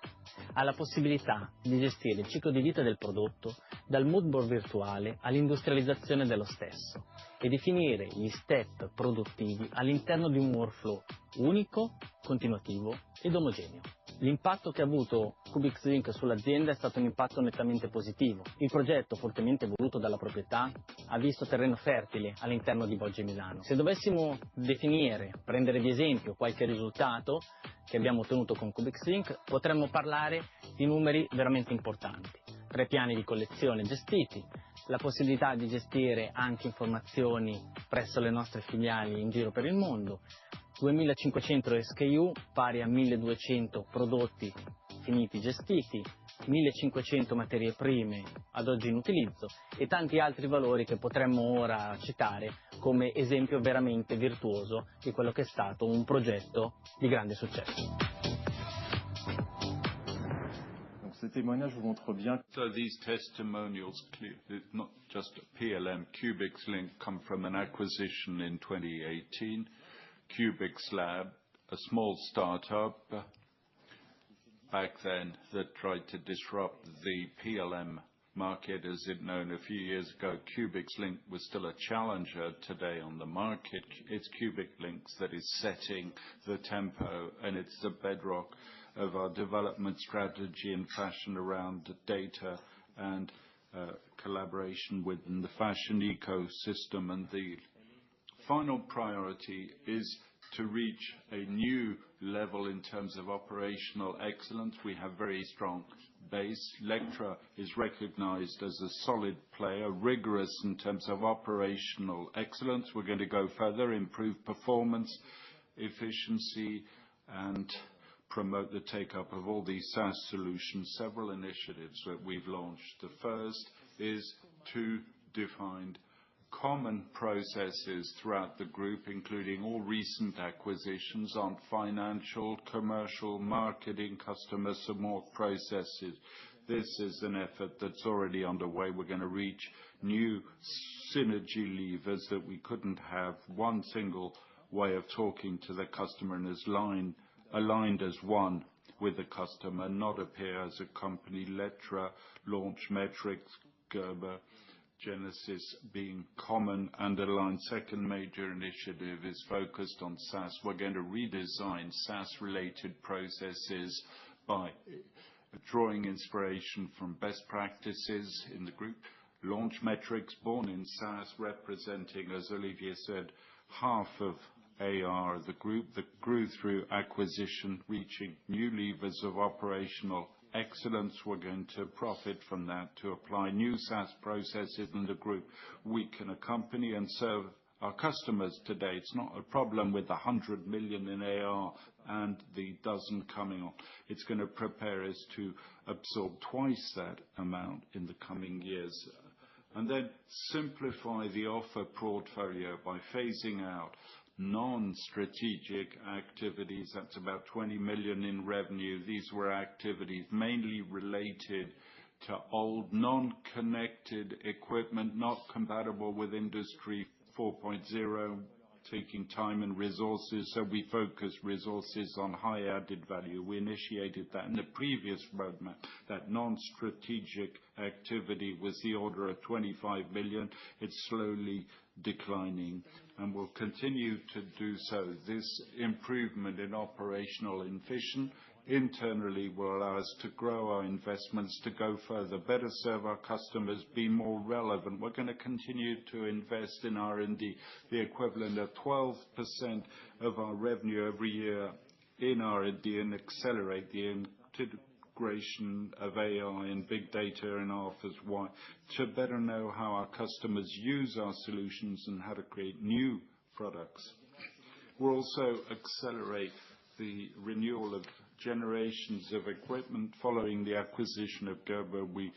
Ha la possibilità di gestire il ciclo di vita del prodotto dal mood board virtuale all'industrializzazione dello stesso e definire gli step produttivi all'interno di un workflow unico, continuativo ed omogeneo. L'impatto che ha avuto Cubix Link sull'azienda è stato un impatto nettamente positivo. Il progetto, fortemente voluto dalla proprietà, ha visto terreno fertile all'interno di Bodji Milano. Se dovessimo definire, prendere di esempio qualche risultato che abbiamo ottenuto con Cubix Link, potremmo parlare di numeri veramente importanti. 3 piani di collezione gestiti, la possibilità di gestire anche informazioni presso le nostre filiali in giro per il mondo, 2500 SKU pari a 1200 prodotti finiti gestiti, 1500 materie prime ad oggi in utilizzo e tanti altri valori che potremmo ora citare come esempio veramente virtuoso di quello che è stato un progetto di grande successo. So these testimonials, not just PLM, Cubix Link, come from an acquisition in 2018. Cubix Lab, a small startup, back then that tried to disrupt the PLM market as it known a few years ago. Cubics Link was still a challenger today on the market. It's Cubic Links that is setting the tempo, and it's the bedrock of our development strategy in fashion around data and collaboration within the fashion ecosystem. And the final priority is to reach a new level in terms of operational excellence. We have very strong base. Lectra is recognized as a solid player, rigorous in terms of operational excellence. We're going to go further, improve performance, efficiency, and promote the take-up of all these SaaS solutions. Several initiatives that we've launched. The first is to define common processes throughout the group, including all recent acquisitions on financial, commercial, marketing, customer support processes. This is an effort that's already underway. We're going to reach new synergy levers that we couldn't have one single way of talking to the customer and as aligned as one with the customer, not appear as a company. Lectra, launch metrics, Gerber, Genesis being common and aligned. Second major initiative is focused on SaaS. We're going to redesign SaaS-related processes by drawing inspiration from best practices in the group. Launch metrics born in SaaS, representing, as Olivier said, half of AR, the group that grew through acquisition, reaching new levers of operational excellence. We're going to profit from that to apply new SaaS processes in the group. We can accompany and serve our customers today. It's not a problem with 100 million in AR and the dozen coming on. It's going to prepare us to absorb twice that amount in the coming years. And then simplify the offer portfolio by phasing out non-strategic activities. That's about 20 million in revenue. These were activities mainly related to old, non-connected equipment, not compatible with Industry 4.0, taking time and resources. So we focus resources on high added value. We initiated that in the previous roadmap. That non-strategic activity was the order of 25 million. It's slowly declining and will continue to do so. This improvement in operational efficiency internally will allow us to grow our investments, to go further, better serve our customers, be more relevant. We're going to continue to invest in R&D, the equivalent of 12% of our revenue every year in R&D, and accelerate the integration of AI and big data in our offers. Why? To better know how our customers use our solutions and how to create new products. We'll also accelerate the renewal of generations of equipment. Following the acquisition of Gerber, we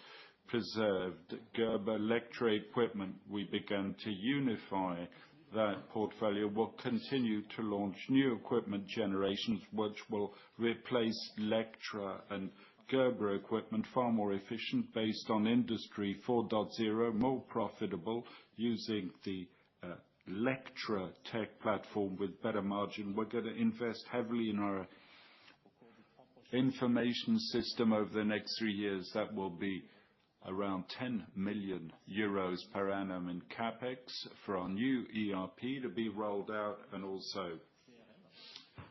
preserved Gerber Lectra equipment. We began to unify that portfolio. We'll continue to launch new equipment generations, which will replace Lectra and Gerber equipment, far more efficient, based on Industry 4.0, more profitable, using the Lectra tech platform with better margin. We're going to invest heavily in our information system over the next 3 years. That will be around 10 million euros per annum in CapEx for our new ERP to be rolled out, and also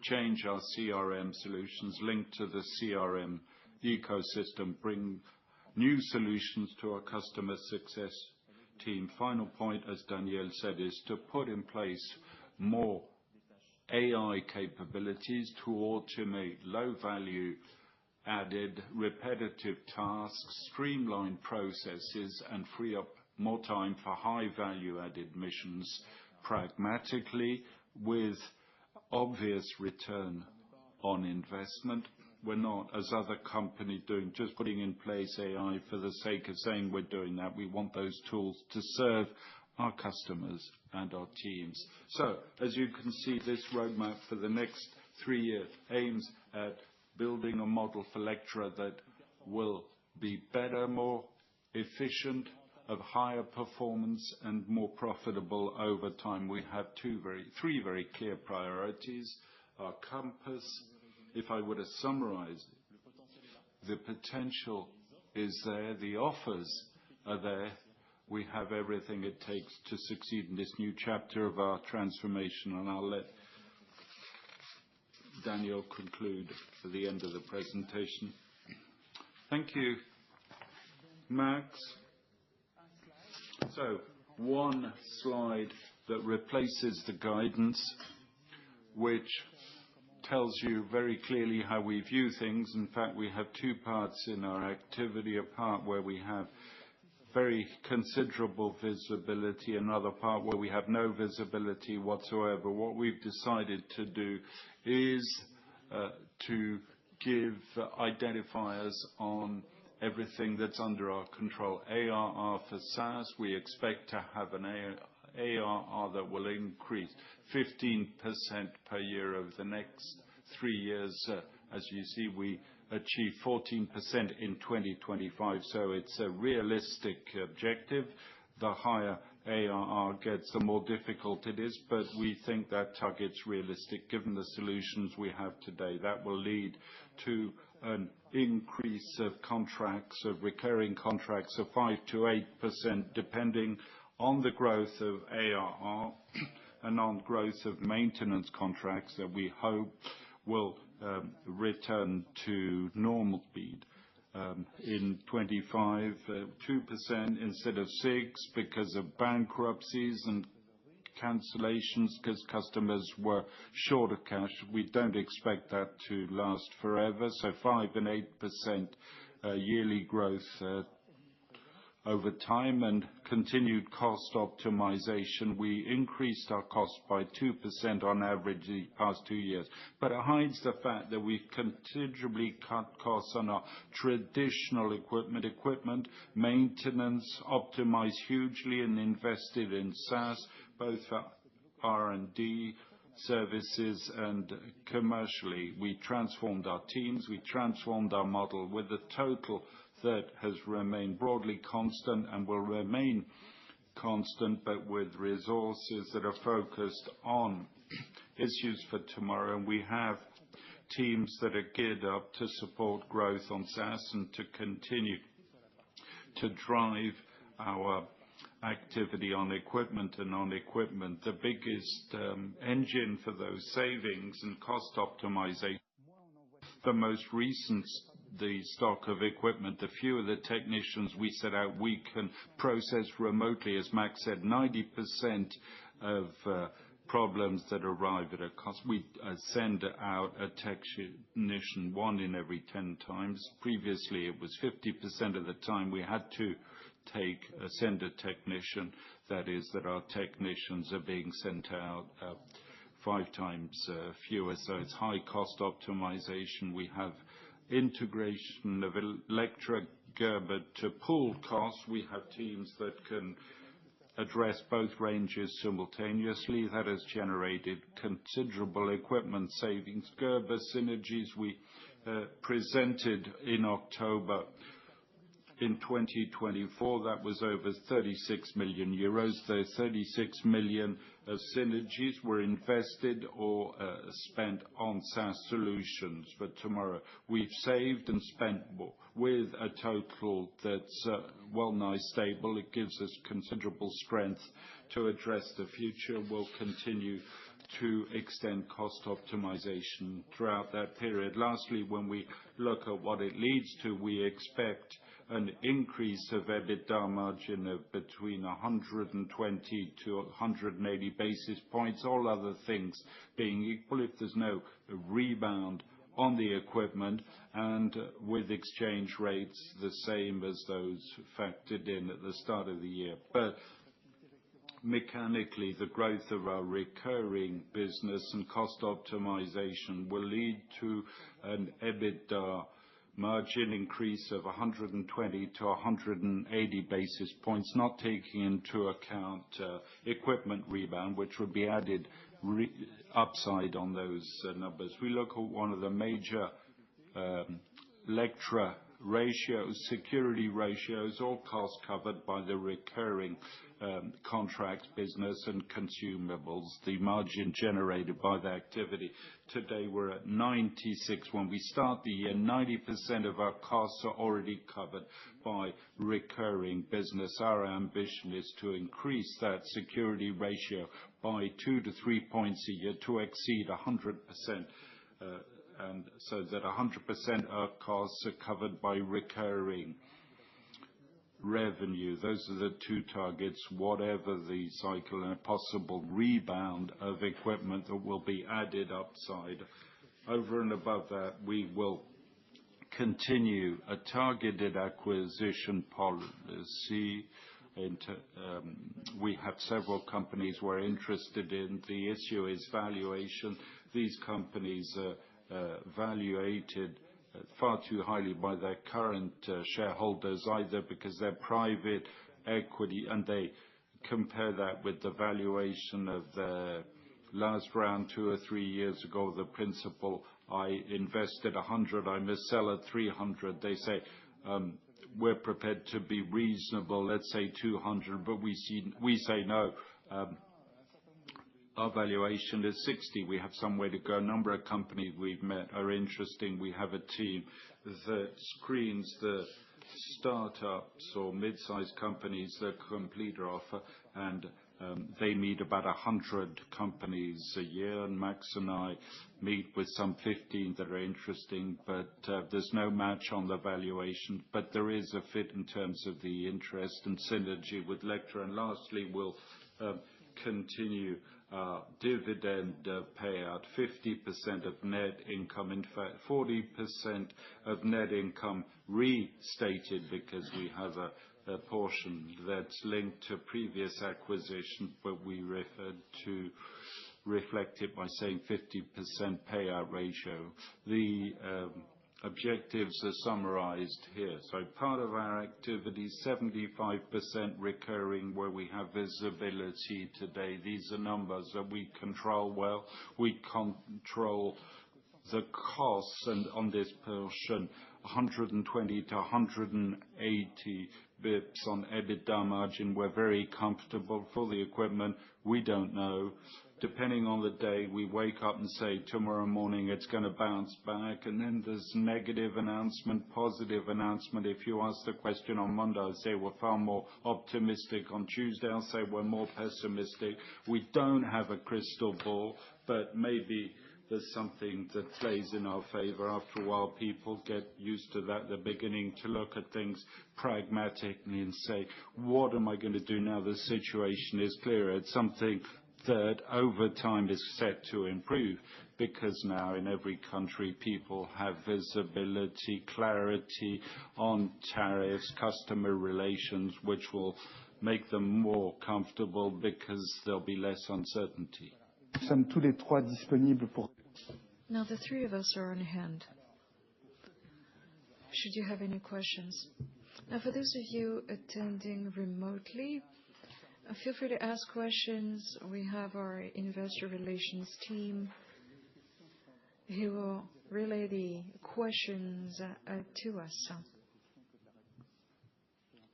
change our CRM solutions linked to the CRM ecosystem, bring new solutions to our customer success team. Final point, as Daniel said, is to put in place more AI capabilities to automate low value added repetitive tasks, streamline processes, and free up more time for high value added missions pragmatically with obvious return on investment. We're not, as other companies doing, just putting in place AI for the sake of saying we're doing that. We want those tools to serve our customers and our teams. So, as you can see, this roadmap for the next 3 years aims at building a model for Lectra that will be better, more efficient, of higher performance, and more profitable over time. We have three very clear priorities. Our compass, if I were to summarize The potential is there, the offers are there. We have everything it takes to succeed in this new chapter of our transformation, and I'll let Daniel conclude for the end of the presentation. Thank you, Max. So, one slide that replaces the guidance, which tells you very clearly how we view things. In fact, we have two parts in our activity, a part where we have very considerable visibility, another part where we have no visibility whatsoever. What we've decided to do is to give identifiers on everything that's under our control. ARR for SaaS, we expect to have an ARR that will increase 15% per year over the next 3 years. As you see, we achieved 14% in 2025, so it's a realistic objective. The higher ARR gets, the more difficult it is, but we think that target's realistic given the solutions we have today. That will lead to an increase of contracts, of recurring contracts of 5% to 8%, depending on the growth of ARR and on growth of maintenance contracts that we hope will return to normal speed. In 25, 2% instead of 6% because of bankruptcies and cancellations, because customers were short of cash. We don't expect that to last forever. So 5% and 8% yearly growth over time, and continued cost optimization. We increased our cost by 2% on average the past 2 years, but it hides the fact that we've considerably cut costs on our traditional equipment, maintenance, optimized hugely, and invested in SaaS, both for R&D services and commercially. We transformed our teams, we transformed our model with a total that has remained broadly constant and will remain constant, but with resources that are focused on issues for tomorrow. And we have teams that are geared up to support growth on SaaS and to continue to drive our activity on equipment and on equipment. The biggest engine for those savings and cost optimization, the most recent, the stock of equipment, the fewer the technicians we set out, we can process remotely. As Max said, 90% of problems that arrive at a cost, we send out a technician 1 in every 10 times. Previously, it was 50% of the time we had to send a technician. That is, that our technicians are being sent out 5 times fewer. So it's high cost optimization. We have integration of Lectra Gerber to pool costs. We have teams that can address both ranges simultaneously. That has generated considerable equipment savings. Gerber synergies we presented in October. In 2024, that was over 36 million euros. The 36 million of synergies were invested or spent on SaaS solutions for tomorrow. We've saved and spent more with a total that's well nigh stable. It gives us considerable strength to address the future. We'll continue to extend cost optimization throughout that period. Lastly, when we look at what it leads to, we expect an increase of EBITDA margin of between 120 to 180 basis points, all other things being equal, if there's no rebound on the equipment, and with exchange rates the same as those factored in at the start of the year. But mechanically, the growth of our recurring business and cost optimization will lead to an EBITDA margin increase of 120 to 180 basis points, not taking into account equipment rebound, which would be added upside on those numbers. We look at one of the major Lectra ratios, security ratios, all costs covered by the recurring contracts, business and consumables, the margin generated by the activity. Today, we're at 96. When we start the year, 90% of our costs are already covered by recurring business. Our ambition is to increase that security ratio by 2 to 3 points a year to exceed 100%, and so that 100% of costs are covered by recurring revenue. Those are the two targets, whatever the cycle, and a possible rebound of equipment that will be added upside. Over and above that, we will continue a targeted acquisition policy. We have several companies we're interested in. The issue is valuation. These companies are valuated far too highly by their current shareholders, either because they're private equity and they compare that with the valuation of the last round 2 or 3 years ago. The principal, I invested 100, I must sell at 300. They say, we're prepared to be reasonable, let's say 200, but we say no. Our valuation is 60. We have some way to go. A number of companies we've met are interesting. We have a team that screens the startups or mid-sized companies that complete our offer, and they meet about 100 companies a year, and Max and I meet with some 15 that are interesting, but there's no match on the valuation. But there is a fit in terms of the interest and synergy with Lectra. And lastly, we'll continue dividend payout, 50% of net income. In fact, 40% of net income restated, because we have a portion that's linked to previous acquisition, but we referred to reflect it by saying 50% payout ratio. The objectives are summarized here. So part of our activity, 75% recurring, where we have visibility today. These are numbers that we control well. We control the costs, and on this portion, 120 to 180 bips on EBITDA margin. We're very comfortable. For the equipment, we don't know. Depending on the day, we wake up and say, tomorrow morning it's going to bounce back, and then there's negative announcement, positive announcement. If you ask the question on Monday, I'll say we're far more optimistic. On Tuesday, I'll say we're more pessimistic. We don't have a crystal ball, but maybe there's something that plays in our favor. After a while, people get used to that. They're beginning to look at things pragmatically and say, what am I going to do now the situation is clearer? It's something that over time is set to improve, because now in every country people have visibility, clarity on tariffs, customer relations, which will make them more comfortable because there'll be less uncertainty. Now the three of us are on hand, should you have any questions. Now for those of you attending remotely, feel free to ask questions. We have our investor relations team who will relay the questions to us.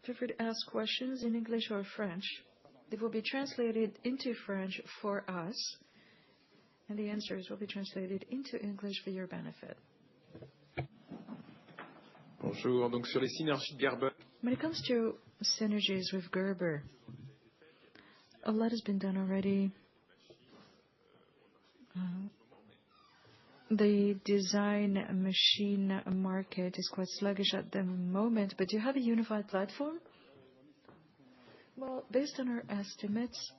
Feel free to ask questions in English or French. They will be translated into French for us, and the answers will be translated into English for your benefit. Bonjour. Donc sur les synergies de Gerber. When it comes to synergies with Gerber, a lot has been done already. The design machine market is quite sluggish at the moment, but do you have a unified platform? Well, based on our estimates,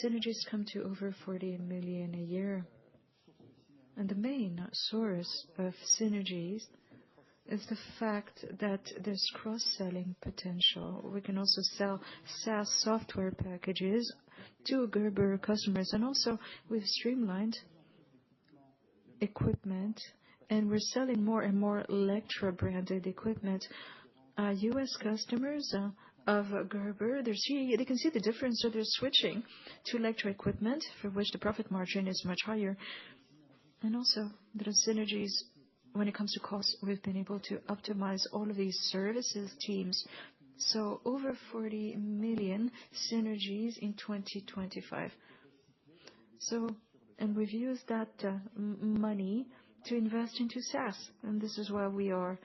synergies come to over 40 million a year. And the main source of synergies is the fact that there's cross-selling potential. We can also sell SaaS software packages to Gerber customers, and also we've streamlined equipment, and we're selling more and more Lectra branded equipment. U.S. customers of Gerber, they can see the difference, so they're switching to Lectra equipment, for which the profit margin is much higher. And also, there are synergies when it comes to costs, we've been able to optimize all of these services teams. So over 40 million synergies in 2025. And we've used that money to invest into SaaS, and this is why we are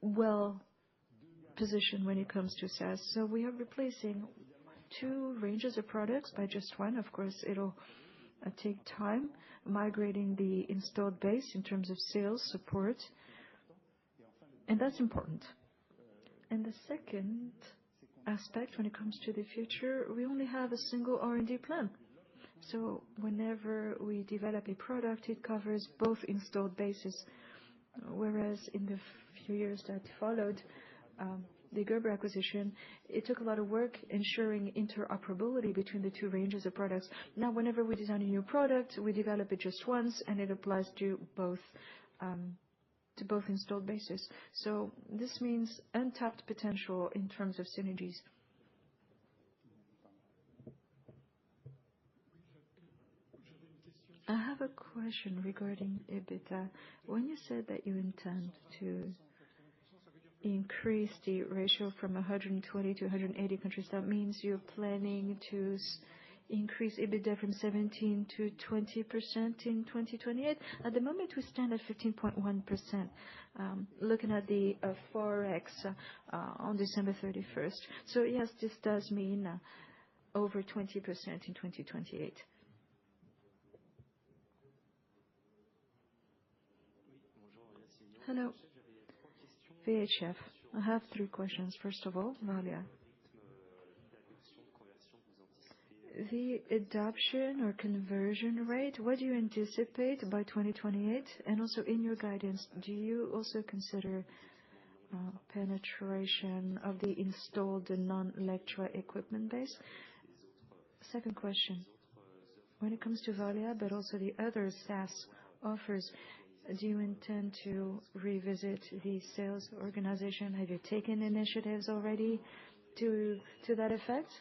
well positioned when it comes to SaaS. So we are replacing 2 ranges of products by just one. Of course, it'll take time migrating the installed base in terms of sales support, and that's important. And the second aspect, when it comes to the future, we only have a single R&D plan. So whenever we develop a product, it covers both installed bases. Whereas in the few years that followed the Gerber acquisition, it took a lot of work ensuring interoperability between the 2 ranges of products. Now, whenever we design a new product, we develop it just once, and it applies to both installed bases. So this means untapped potential in terms of synergies. I have a question regarding EBITDA. When you said that you intend to increase the ratio from 120 to 180 countries, that means you're planning to increase EBITDA from 17 to 20% in 2028. At the moment, we stand at 15.1%, looking at the Forex on December 31st. So yes, this does mean over 20% in 2028. Hello, VHF. I have 3 questions. First of all, Valia. The adoption or conversion rate, what do you anticipate by 2028? And also in your guidance, do you also consider penetration of the installed non-Lectra equipment base? Second question. When it comes to Valia, but also the other SaaS offers, do you intend to revisit the sales organization? Have you taken initiatives already to that effect?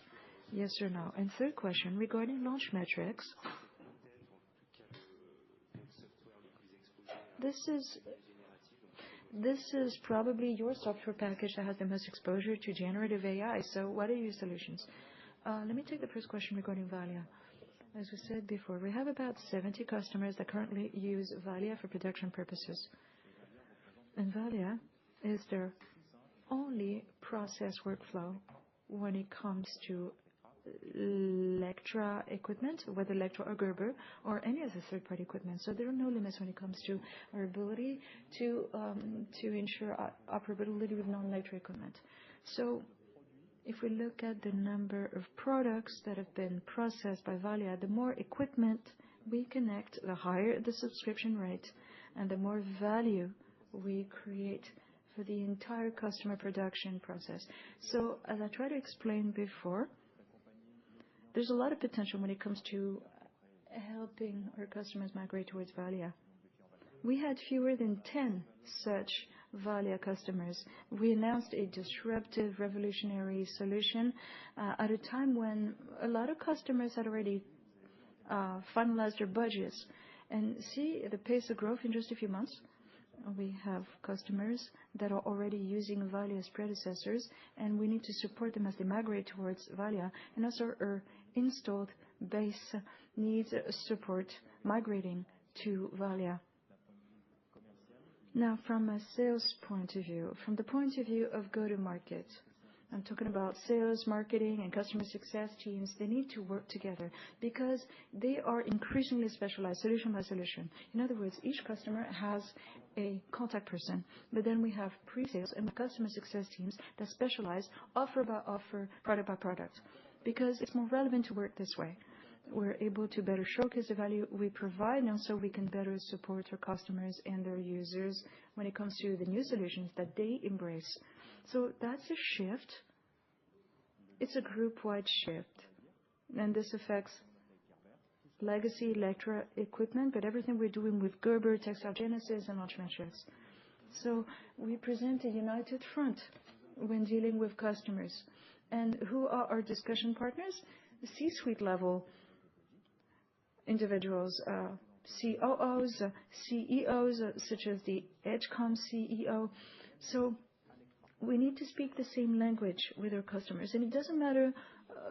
Yes or no? And third question, regarding launch metrics. This is probably your software package that has the most exposure to generative AI. So what are your solutions? Let me take the first question regarding Valia. As we said before, we have about 70 customers that currently use Valia for production purposes. And Valia is their only process workflow when it comes to Lectra equipment, whether Lectra or Gerber or any other third-party equipment. So there are no limits when it comes to our ability to ensure operability with non-Lectra equipment. So if we look at the number of products that have been processed by Valia, the more equipment we connect, the higher the subscription rate, and the more value we create for the entire customer production process. So as I tried to explain before, there's a lot of potential when it comes to helping our customers migrate towards Valia. We had fewer than 10 such Valia customers. We announced a disruptive, revolutionary solution at a time when a lot of customers had already finalized their budgets. And see the pace of growth in just a few months. We have customers that are already using Valia's predecessors, and we need to support them as they migrate towards Valia. And also our installed base needs support migrating to Valia. Now, from a sales point of view, from the point of view of go-to-market, I'm talking about sales, marketing, and customer success teams. They need to work together because they are increasingly specialized, solution by solution. In other words, each customer has a contact person, but then we have pre-sales and customer success teams that specialize offer by offer, product by product, because it's more relevant to work this way. We're able to better showcase the value we provide, and so we can better support our customers and their users when it comes to the new solutions that they embrace. So that's a shift. It's a group-wide shift, and this affects legacy Lectra equipment, but everything we're doing with Gerber, Textile Genesis, and Launch Metrics. So we present a united front when dealing with customers. And who are our discussion partners? The C-suite level individuals, COOs, CEOs, such as the EdgeCom CEO. So we need to speak the same language with our customers, and it doesn't matter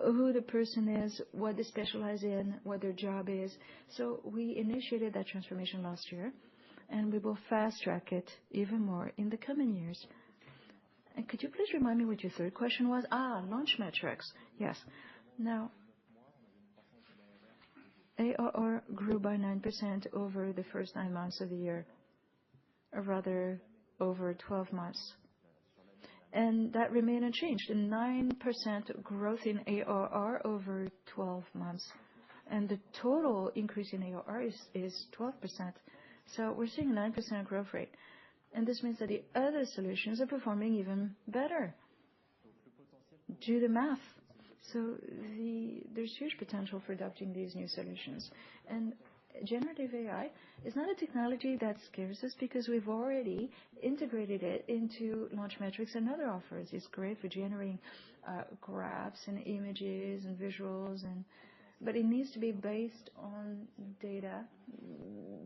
who the person is, what they specialize in, what their job is. So we initiated that transformation last year, and we will fast-track it even more in the coming years. And could you please remind me what your third question was? Launch metrics. Yes. Now, ARR grew by 9% over the first 9 months of the year, or rather over 12 months. And that remained unchanged, a 9% growth in ARR over 12 months. And the total increase in ARR is 12%. So we're seeing a 9% growth rate. And this means that the other solutions are performing even better. Do the math. So there's huge potential for adopting these new solutions. And generative AI is not a technology that scares us because we've already integrated it into Launch Metrics and other offers. It's great for generating graphs and images and visuals, but it needs to be based on data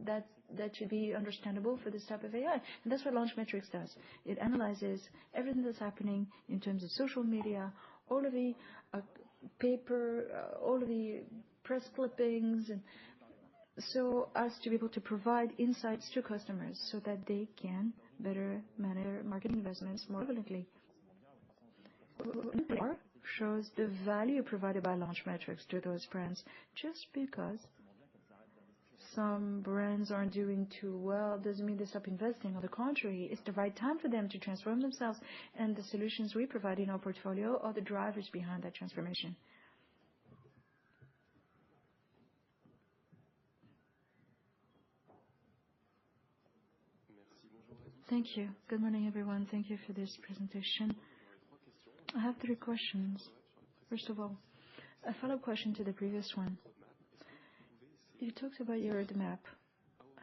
that should be understandable for this type of AI. And that's what Launch Metrics does. It analyzes everything that's happening in terms of social media, all of the paper, all of the press clippings, and so as to be able to provide insights to customers so that they can better manage their marketing investments more elegantly. Shows the value provided by Launch Metrics to those brands. Just because some brands aren't doing too well doesn't mean they stop investing. On the contrary, it's the right time for them to transform themselves, and the solutions we provide in our portfolio are the drivers behind that transformation. Thank you. Good morning, everyone. Thank you for this presentation. I have 3 questions. First of all, a follow-up question to the previous one. You talked about your roadmap.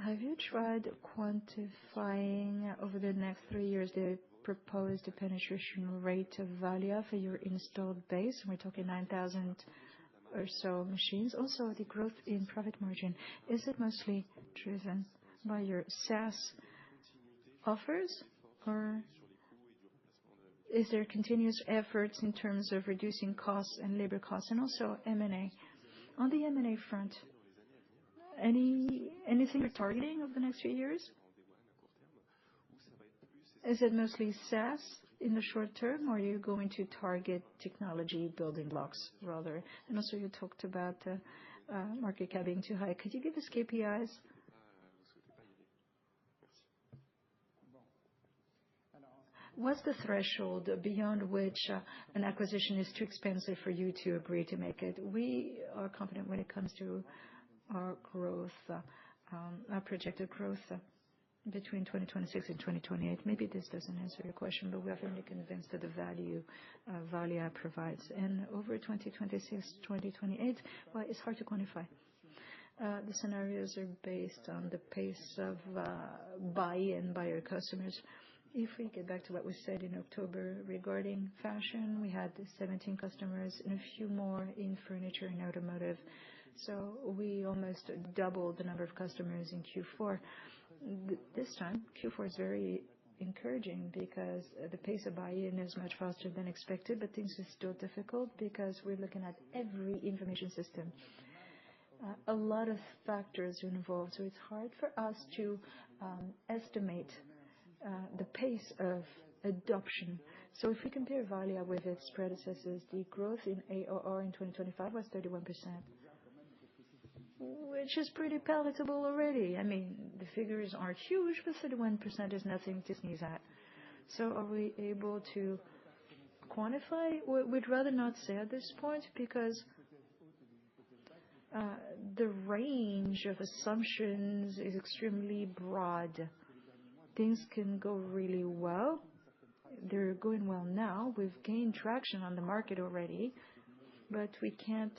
Have you tried quantifying over the next 3 years the proposed penetration rate of Valia for your installed base? We're talking 9,000 or so machines. Also, the growth in profit margin, is it mostly driven by your SaaS offers, or is there continuous efforts in terms of reducing costs and labor costs, and also M&A? On the M&A front, anything you're targeting over the next few years? Is it mostly SaaS in the short term, or are you going to target technology building blocks rather? And also, you talked about market cap being too high. Could you give us KPIs? What's the threshold beyond which an acquisition is too expensive for you to agree to make it? We are confident when it comes to our growth, our projected growth between 2026 and 2028. Maybe this doesn't answer your question, but we are firmly convinced of the value Valia provides. And over 2026, 2028, well, it's hard to quantify. The scenarios are based on the pace of buy-in by our customers. If we get back to what we said in October regarding fashion, we had 17 customers and a few more in furniture and automotive. So we almost doubled the number of customers in Q4. This time, Q4 is very encouraging because the pace of buy-in is much faster than expected, but things are still difficult because we're looking at every information system. A lot of factors are involved, so it's hard for us to estimate the pace of adoption. So if we compare Valia with its predecessors, the growth in ARR in 2025 was 31%, which is pretty palatable already. I mean, the figures aren't huge, but 31% is nothing to sneeze at. So are we able to quantify? We'd rather not say at this point because the range of assumptions is extremely broad. Things can go really well. They're going well now. We've gained traction on the market already, but we can't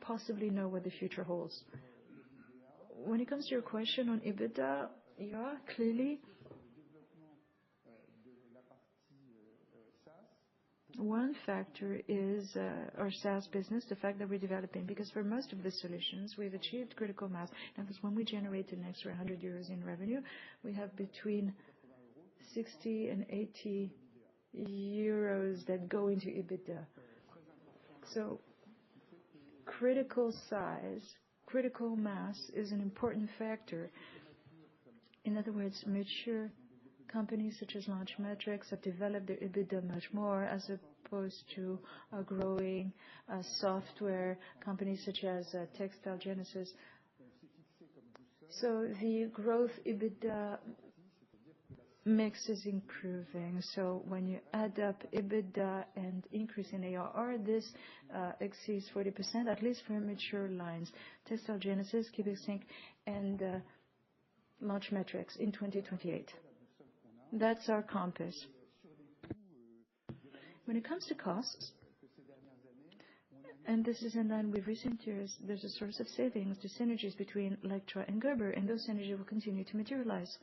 possibly know what the future holds. When it comes to your question on EBITDA, yeah, clearly, One factor is our SaaS business, the fact that we're developing, because for most of the solutions, we've achieved critical mass. Now, because when we generate an extra 100 euros in revenue, we have between 60 and 80 euros that go into EBITDA. So critical size, critical mass is an important factor. In other words, mature companies such as Launch Metrics have developed their EBITDA much more as opposed to growing software companies such as Textile Genesis. So the growth EBITDA mix is improving. So when you add up EBITDA and increase in ARR, this exceeds 40%, at least for mature lines. Textile Genesis, CubicSync, and Launch Metrics in 2028. That's our compass. When it comes to costs, and this is in line with recent years, there's a source of savings, the synergies between Lectra and Gerber, and those synergies will continue to materialize.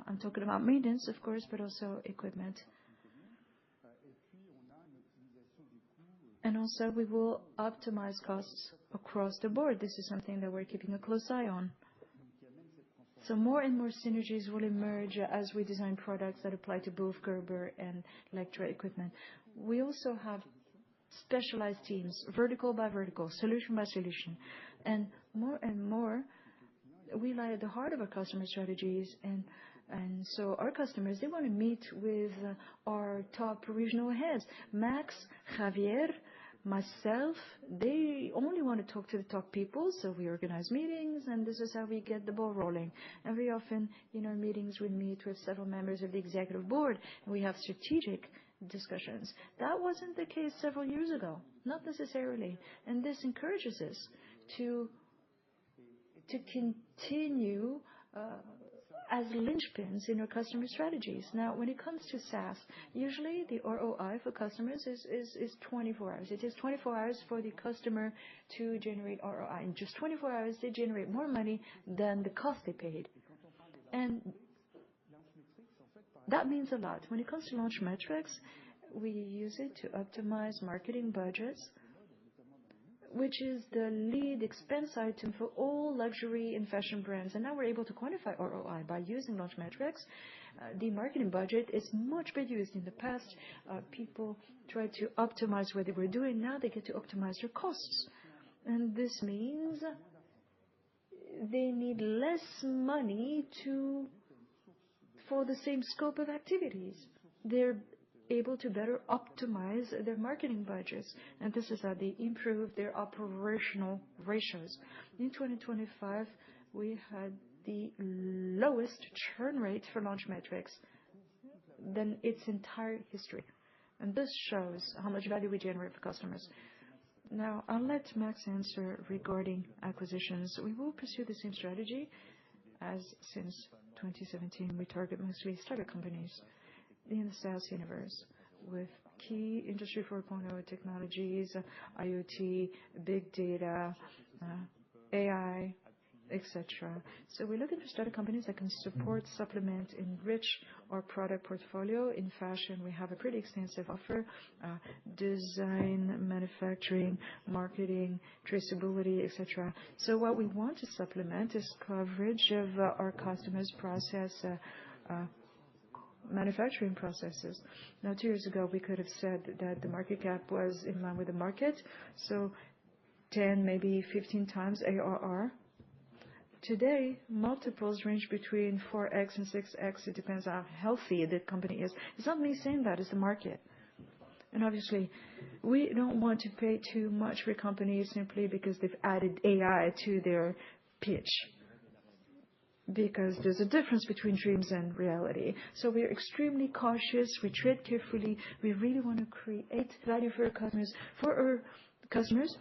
I'm talking about maintenance, of course, but also equipment. And also, we will optimize costs across the board. This is something that we're keeping a close eye on. So more and more synergies will emerge as we design products that apply to both Gerber and Lectra equipment. We also have specialized teams, vertical by vertical, solution by solution. And more, we lie at the heart of our customer strategies. And so our customers, they want to meet with our top regional heads. Max, Javier, myself, they only want to talk to the top people, so we organize meetings, and this is how we get the ball rolling. And very often, in our meetings, we meet with several members of the executive board, and we have strategic discussions. That wasn't the case several years ago, not necessarily. And this encourages us to continue as linchpins in our customer strategies. Now, when it comes to SaaS, usually the ROI for customers is 24 hours. It is 24 hours for the customer to generate ROI. In just 24 hours, they generate more money than the cost they paid. And that means a lot. When it comes to Launch Metrics, we use it to optimize marketing budgets, which is the lead expense item for all luxury and fashion brands. And now we're able to quantify ROI by using Launch Metrics. The marketing budget is much better used. In the past, people tried to optimize what they were doing. Now they get to optimize their costs. And this means they need less money for the same scope of activities. They're able to better optimize their marketing budgets, and this is how they improve their operational ratios. In 2025, we had the lowest churn rate for Launch Metrics than its entire history, and this shows how much value we generate for customers. Now, I'll let Max answer regarding acquisitions. We will pursue the same strategy as since 2017. We target mostly startup companies in the SaaS universe with key Industry 4.0 technologies, IoT, big data, AI, etc. So we're looking for startup companies that can support, supplement, enrich our product portfolio. In fashion, we have a pretty extensive offer, design, manufacturing, marketing, traceability, etc. So what we want to supplement is coverage of our customers' process, manufacturing processes. Now, 2 years ago, we could have said that the market cap was in line with the market, so 10, maybe 15 times ARR. Today, multiples range between 4x and 6x. It depends on how healthy the company is. It's not me saying that, it's the market. And obviously, we don't want to pay too much for companies simply because they've added AI to their pitch, because there's a difference between dreams and reality. So we're extremely cautious. We tread carefully. We really want to create value for our customers,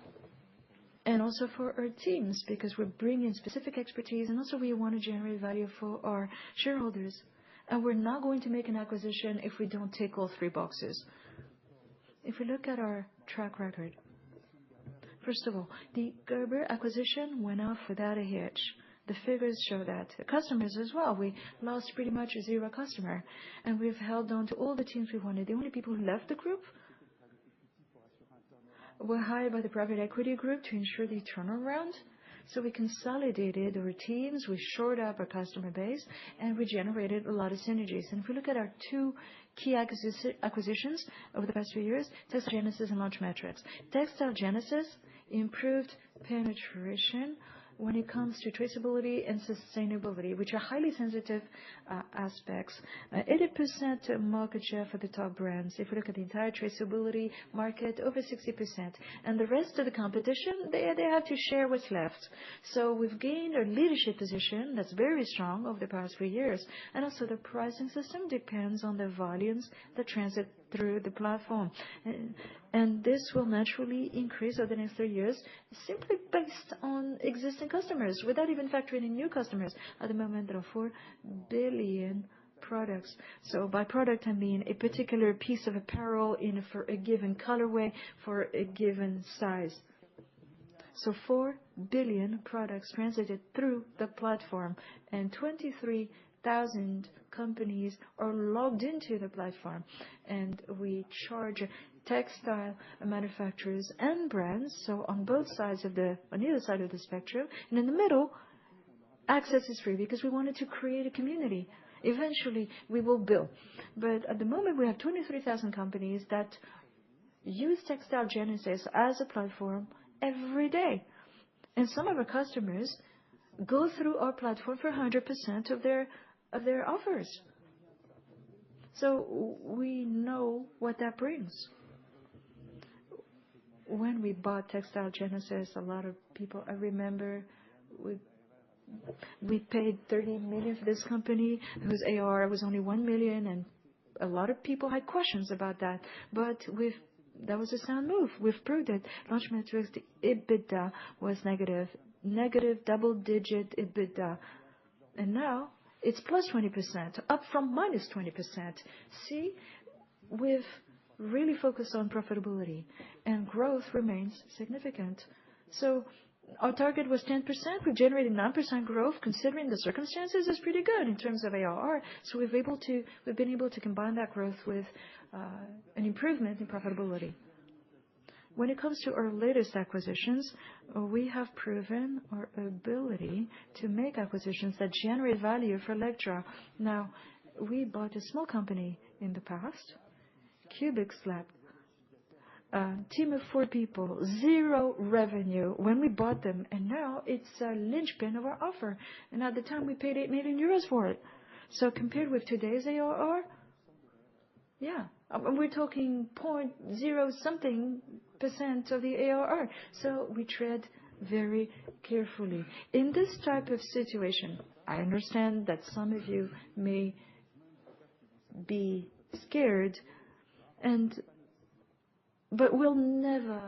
and also for our teams, because we're bringing specific expertise, and also we want to generate value for our shareholders. And we're not going to make an acquisition if we don't tick all 3 boxes. If we look at our track record, first of all, the Gerber acquisition went off without a hitch. The figures show that. The customers as well. We lost pretty much 0 customer, and we've held on to all the teams we wanted. The only people who left the group were hired by the private equity group to ensure the turnaround. We consolidated our teams, we shored up our customer base, and we generated a lot of synergies. If we look at our two key acquisitions over the past few years, Textile Genesis and Launch Metrics. Textile Genesis improved penetration when it comes to traceability and sustainability, which are highly sensitive aspects. 80% market share for the top brands. If we look at the entire traceability market, over 60%. The rest of the competition, they have to share what's left. We've gained a leadership position that's very strong over the past few years. Also the pricing system depends on the volumes that transit through the platform. This will naturally increase over the next 3 years simply based on existing customers without even factoring in new customers. At the moment, there are 4 billion products. By product, I mean a particular piece of apparel for a given colorway, for a given size. 4 billion products transited through the platform, and 23,000 companies are logged into the platform. We charge textile manufacturers and brands, on either side of the spectrum. In the middle, access is free because we wanted to create a community. Eventually, we will bill. At the moment, we have 23,000 companies that use Textile Genesis as a platform every day. Some of our customers go through our platform for 100% of their offers. We know what that brings. When we bought Textile Genesis, a lot of people, I remember, we paid 30 million for this company whose AR was only 1 million, and a lot of people had questions about that. That was a sound move. We've proved it. Launch Metrics, the EBITDA was negative double-digit EBITDA. Now it's plus 20%, up from minus 20%. See, we've really focused on profitability, and growth remains significant. Our target was 10%. We've generated 9% growth. Considering the circumstances, is pretty good in terms of ARR. We've been able to combine that growth with an improvement in profitability. When it comes to our latest acquisitions, we have proven our ability to make acquisitions that generate value for Lectra. Now, we bought a small company in the past, Cubic Slab. Team of 4 people, 0 revenue when we bought them, and now it's a linchpin of our offer. At the time, we paid 8 million euros for it. Compared with today's ARR, we're talking 0.0 something % of the ARR. We tread very carefully. In this type of situation, I understand that some of you may be scared, but we'll never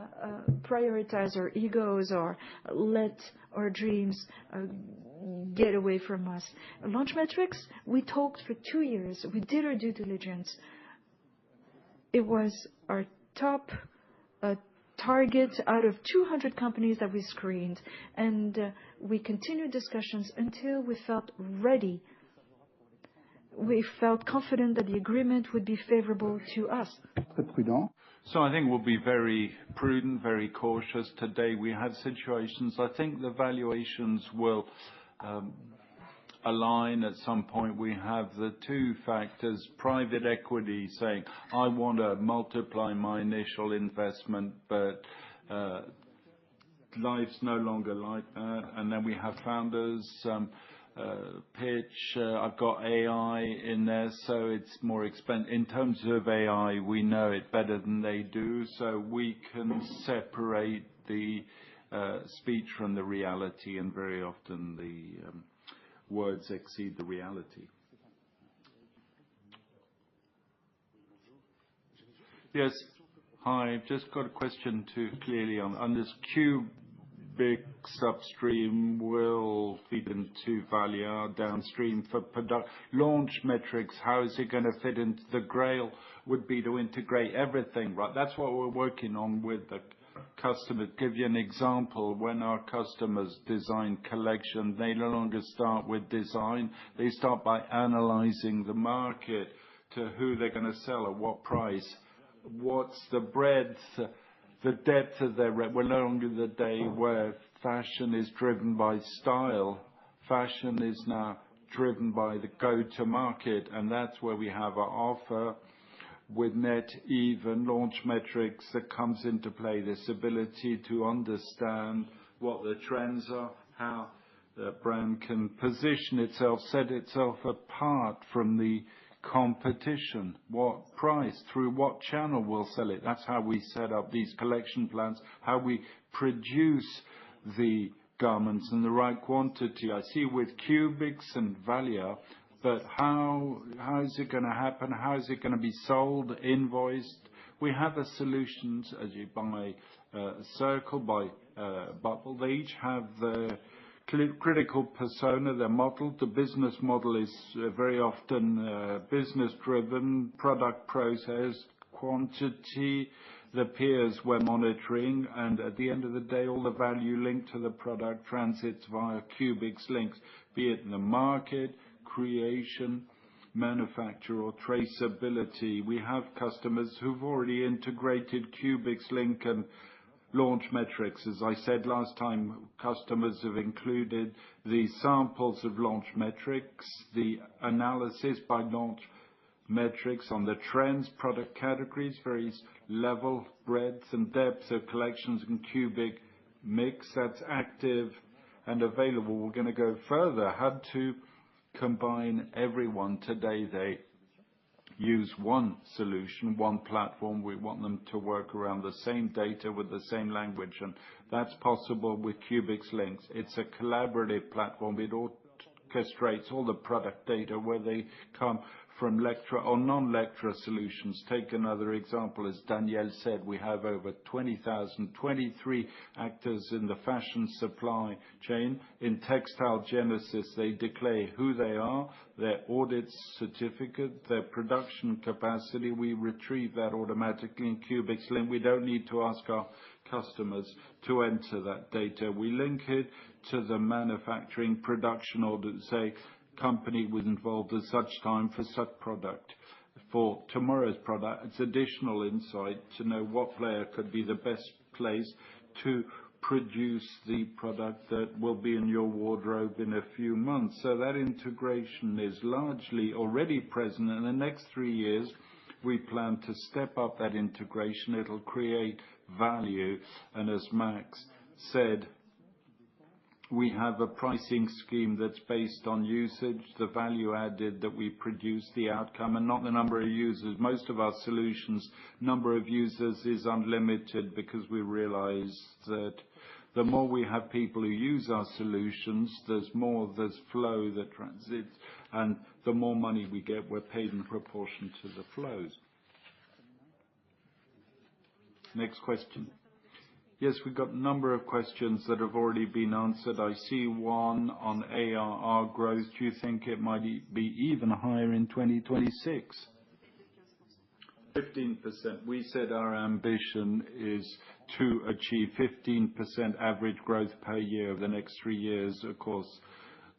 prioritize our egos or let our dreams get away from us. Launch Metrics, we talked for 2 years. We did our due diligence. It was our top target out of 200 companies that we screened, and we continued discussions until we felt ready. We felt confident that the agreement would be favorable to us. I think we'll be very prudent, very cautious. Today, we have situations. I think the valuations will align at some point. We have the 2 factors, private equity saying, "I want to multiply my initial investment, but life's no longer like that." Then we have founders pitch, "I've got AI in there, so it's more expensive." In terms of AI, we know it better than they do, so we can separate the speech from the reality, and very often the words exceed the reality. Yes. Hi. I've just got a question to clearly on this Cubic substream will feed into Valia downstream for product. Launch Metrics, how is it going to fit into the Grail would be to integrate everything, right? That's what we're working on with the customer. Give you an example. When our customers design collection, they no longer start with design. They start by analyzing the market, to who they're going to sell at what price. What's the breadth, the depth of their we're no longer the day where fashion is driven by style. Fashion is now driven by the go-to-market, and that's where we have our offer with net even launch metrics that comes into play. This ability to understand what the trends are, how the brand can position itself, set itself apart from the competition, what price, through what channel we'll sell it. That's how we set up these collection plans, how we produce the garments in the right quantity. I see with Cubics and Valia, but how is it going to happen? How is it going to be sold, invoiced? We have a solutions as you buy Circle, buy Bubble. They each have the critical persona, their model. The business model is very often business-driven, product process, quantity, the peers we're monitoring, and at the end of the day, all the value linked to the product transits via Cubics links, be it in the market, creation, manufacture, or traceability. We have customers who've already integrated Cubics link and launch metrics. As I said last time, customers have included the samples of launch metrics, the analysis by launch metrics on the trends, product categories, various level, breadth, and depth of collections and cubic mix that's active and available. We're going to go further. How to combine everyone. Today they use one solution, one platform. We want them to work around the same data with the same language, and that's possible with Cubics links. It's a collaborative platform. It orchestrates all the product data, where they come from Lectra or non-Lectra solutions. Take another example. As Daniel said, we have over 23 actors in the fashion supply chain. In Textile Genesis, they declare who they are, their audit certificate, their production capacity. We retrieve that automatically in Cubics link. We don't need to ask our customers to enter that data. We link it to the manufacturing production order, say company was involved at such time for such product. For tomorrow's product, it's additional insight to know what player could be the best place to produce the product that will be in your wardrobe in a few months. So that integration is largely already present. In the next 3 years, we plan to step up that integration. It'll create value. And as Max said, we have a pricing scheme that's based on usage, the value added that we produce, the outcome, and not the number of users. Most of our solutions, number of users is unlimited, because we realize that the more we have people who use our solutions, there's flow that transits, and the more money we get, we're paid in proportion to the flows. Next question. Yes, we've got a number of questions that have already been answered. I see one on ARR growth. Do you think it might be even higher in 2026? 15%. We said our ambition is to achieve 15% average growth per year over the next 3 years. Of course,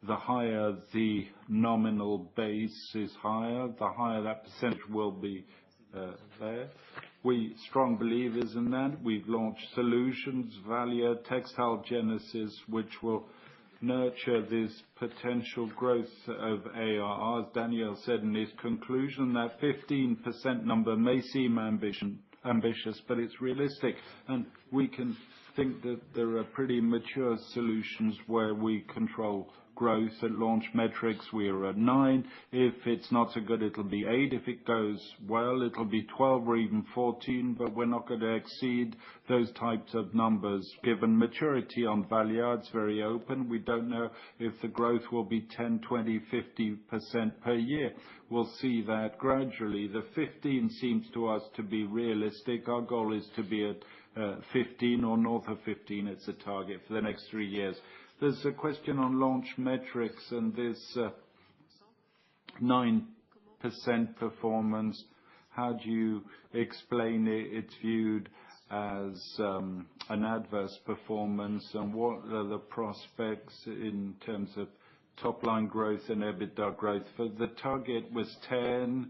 the higher the nominal base is higher, the higher that percentage will be there. We strong believers in that. We've launched solutions, Valia, Textile Genesis, which will nurture this potential growth of ARR. As Daniel said in his conclusion, that 15% number may seem ambitious, but it's realistic. And we can think that there are pretty mature solutions where we control growth. At launch metrics, we are at 9. If it's not so good, it'll be 8. If it goes well, it'll be 12 or even 14, but we're not going to exceed those types of numbers. Given maturity on Valia, it's very open. We don't know if the growth will be 10, 20, 50% per year. We'll see that gradually. The 15 seems to us to be realistic. Our goal is to be at 15 or north of 15. It's a target for the next 3 years. There's a question on launch metrics and this 9% performance. How do you explain it? It's viewed as an adverse performance, and what are the prospects in terms of top line growth and EBITDA growth? For the target was 10,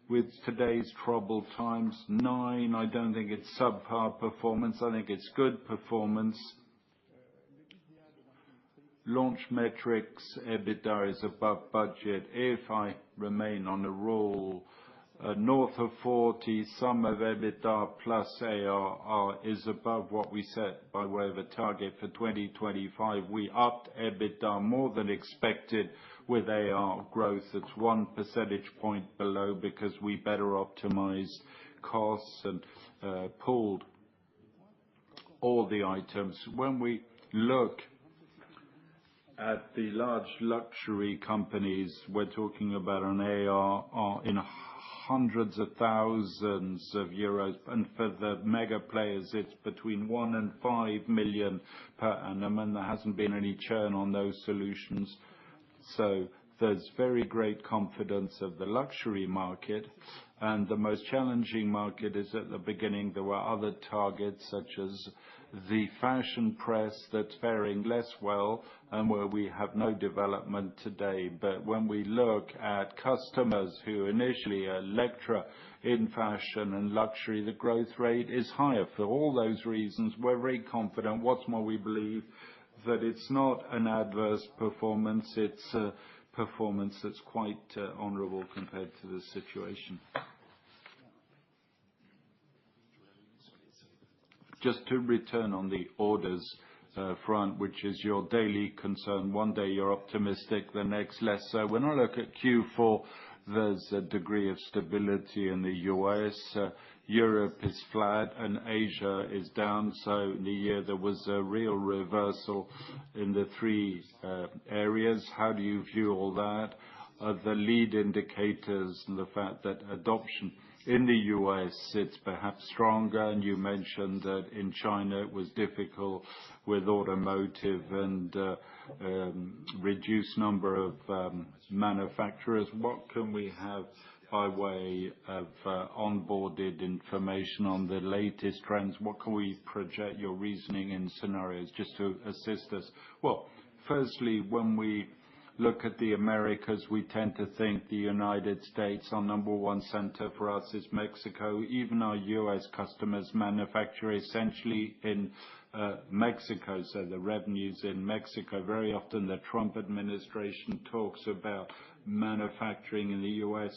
with today's troubled times. 9, I don't think it's subpar performance. I think it's good performance. Launch metrics, EBITDA is above budget. If I remain on the rule, north of 40, sum of EBITDA plus ARR is above what we set by way of a target for 2025. We upped EBITDA more than expected with ARR growth. It's 1 percentage point below because we better optimized costs and pulled all the items. When we look at the large luxury companies, we're talking about an ARR in hundreds of thousands of euros, and for the mega players, it's between 1 and 5 million per annum, and there hasn't been any churn on those solutions. So there's very great confidence of the luxury market, and the most challenging market is at the beginning. There were other targets, such as the fashion press, that's faring less well and where we have no development today. But when we look at customers who initially are Lectra in fashion and luxury, the growth rate is higher. For all those reasons, we're very confident. What's more, we believe that it's not an adverse performance, it's a performance that's quite honorable compared to the situation. Just to return on the orders front, which is your daily concern. One day you're optimistic, the next less so. When I look at Q4, there's a degree of stability in the US. Europe is flat and Asia is down. So in the year there was a real reversal in the 3 areas. How do you view all that? The lead indicators and the fact that adoption in the US, it's perhaps stronger, and you mentioned that in China it was difficult with automotive and reduced number of manufacturers. What can we have by way of onboarded information on the latest trends? What can we project your reasoning in scenarios just to assist us? Well, firstly, when we look at the Americas, we tend to think the United States, our number 1 center for us is Mexico. Even our US customers manufacture essentially in Mexico, so the revenues in Mexico. Very often the Trump administration talks about manufacturing in the US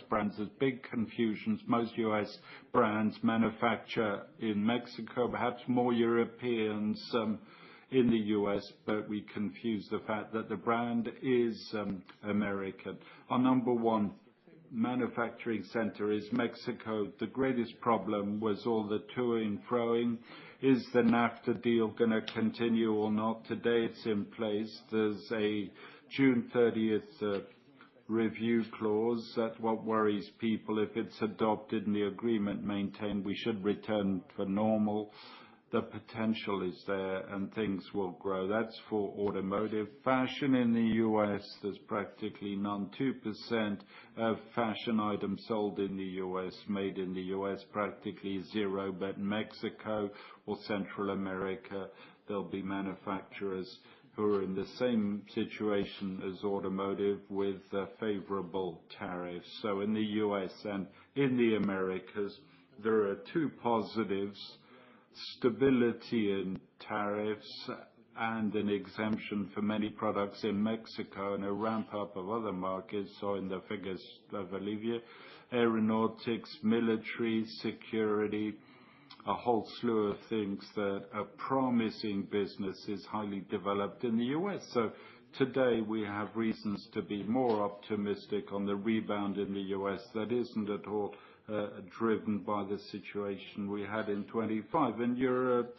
brands. There's big confusions. Most US brands manufacture in Mexico, perhaps more Europeans in the US, but we confuse the fact that the brand is American. Our number 1 manufacturing center is Mexico. The greatest problem was all the to-ing, fro-ing. Is the NAFTA deal going to continue or not? Today it's in place. There's a June 30th review clause. That's what worries people. If it's adopted and the agreement maintained, we should return to normal. The potential is there and things will grow. That's for automotive. Fashion in the US, there's practically none. 2% of fashion items sold in the US, made in the US, practically 0. But in Mexico or Central America, there'll be manufacturers who are in the same situation as automotive with favorable tariffs. So in the US and in the Americas, there are 2 positives: stability in tariffs and an exemption for many products in Mexico and a ramp up of other markets. So in the figures of Olivier, aeronautics, military, security, a whole slew of things that are promising businesses highly developed in the US. So today we have reasons to be more optimistic on the rebound in the US. That isn't at all driven by the situation we had in 25. In Europe,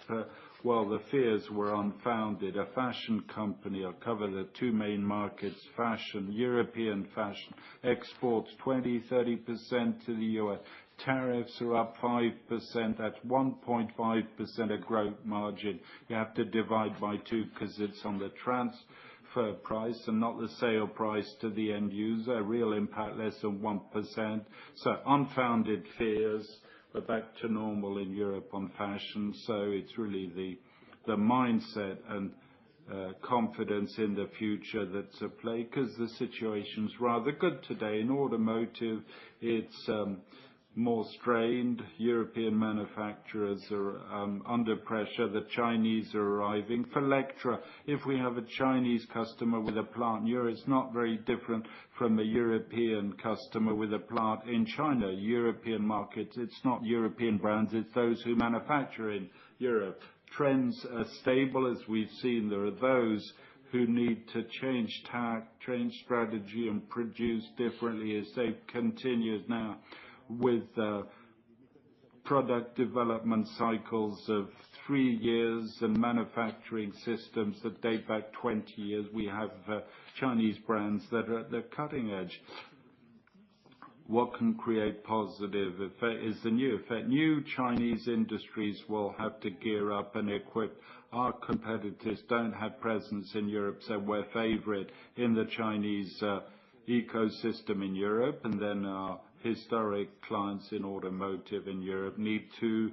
well, the fears were unfounded. A fashion company, I'll cover the 2 main markets, fashion, European fashion, exports 20-30% to the US. Tariffs are up 5%. That's 1.5% of growth margin. You have to divide by 2 because it's on the transfer price and not the sale price to the end user. Real impact less than 1%. So unfounded fears. We're back to normal in Europe on fashion. So it's really the mindset and confidence in the future that's at play, 'cause the situation's rather good today. In automotive, it's more strained. European manufacturers are under pressure. The Chinese are arriving. For Lectra, if we have a Chinese customer with a plant in Europe, it's not very different from a European customer with a plant in China. European markets, it's not European brands, it's those who manufacture in Europe. Trends are stable, as we've seen. There are those who need to change tack, change strategy, and produce differently as they continue now with product development cycles of 3 years and manufacturing systems that date back 20 years. We have Chinese brands that are at the cutting edge. What can create positive effect is the new effect. New Chinese industries will have to gear up and equip. Our competitors don't have presence in Europe, so we're favorite in the Chinese ecosystem in Europe, and then our historic clients in automotive in Europe need to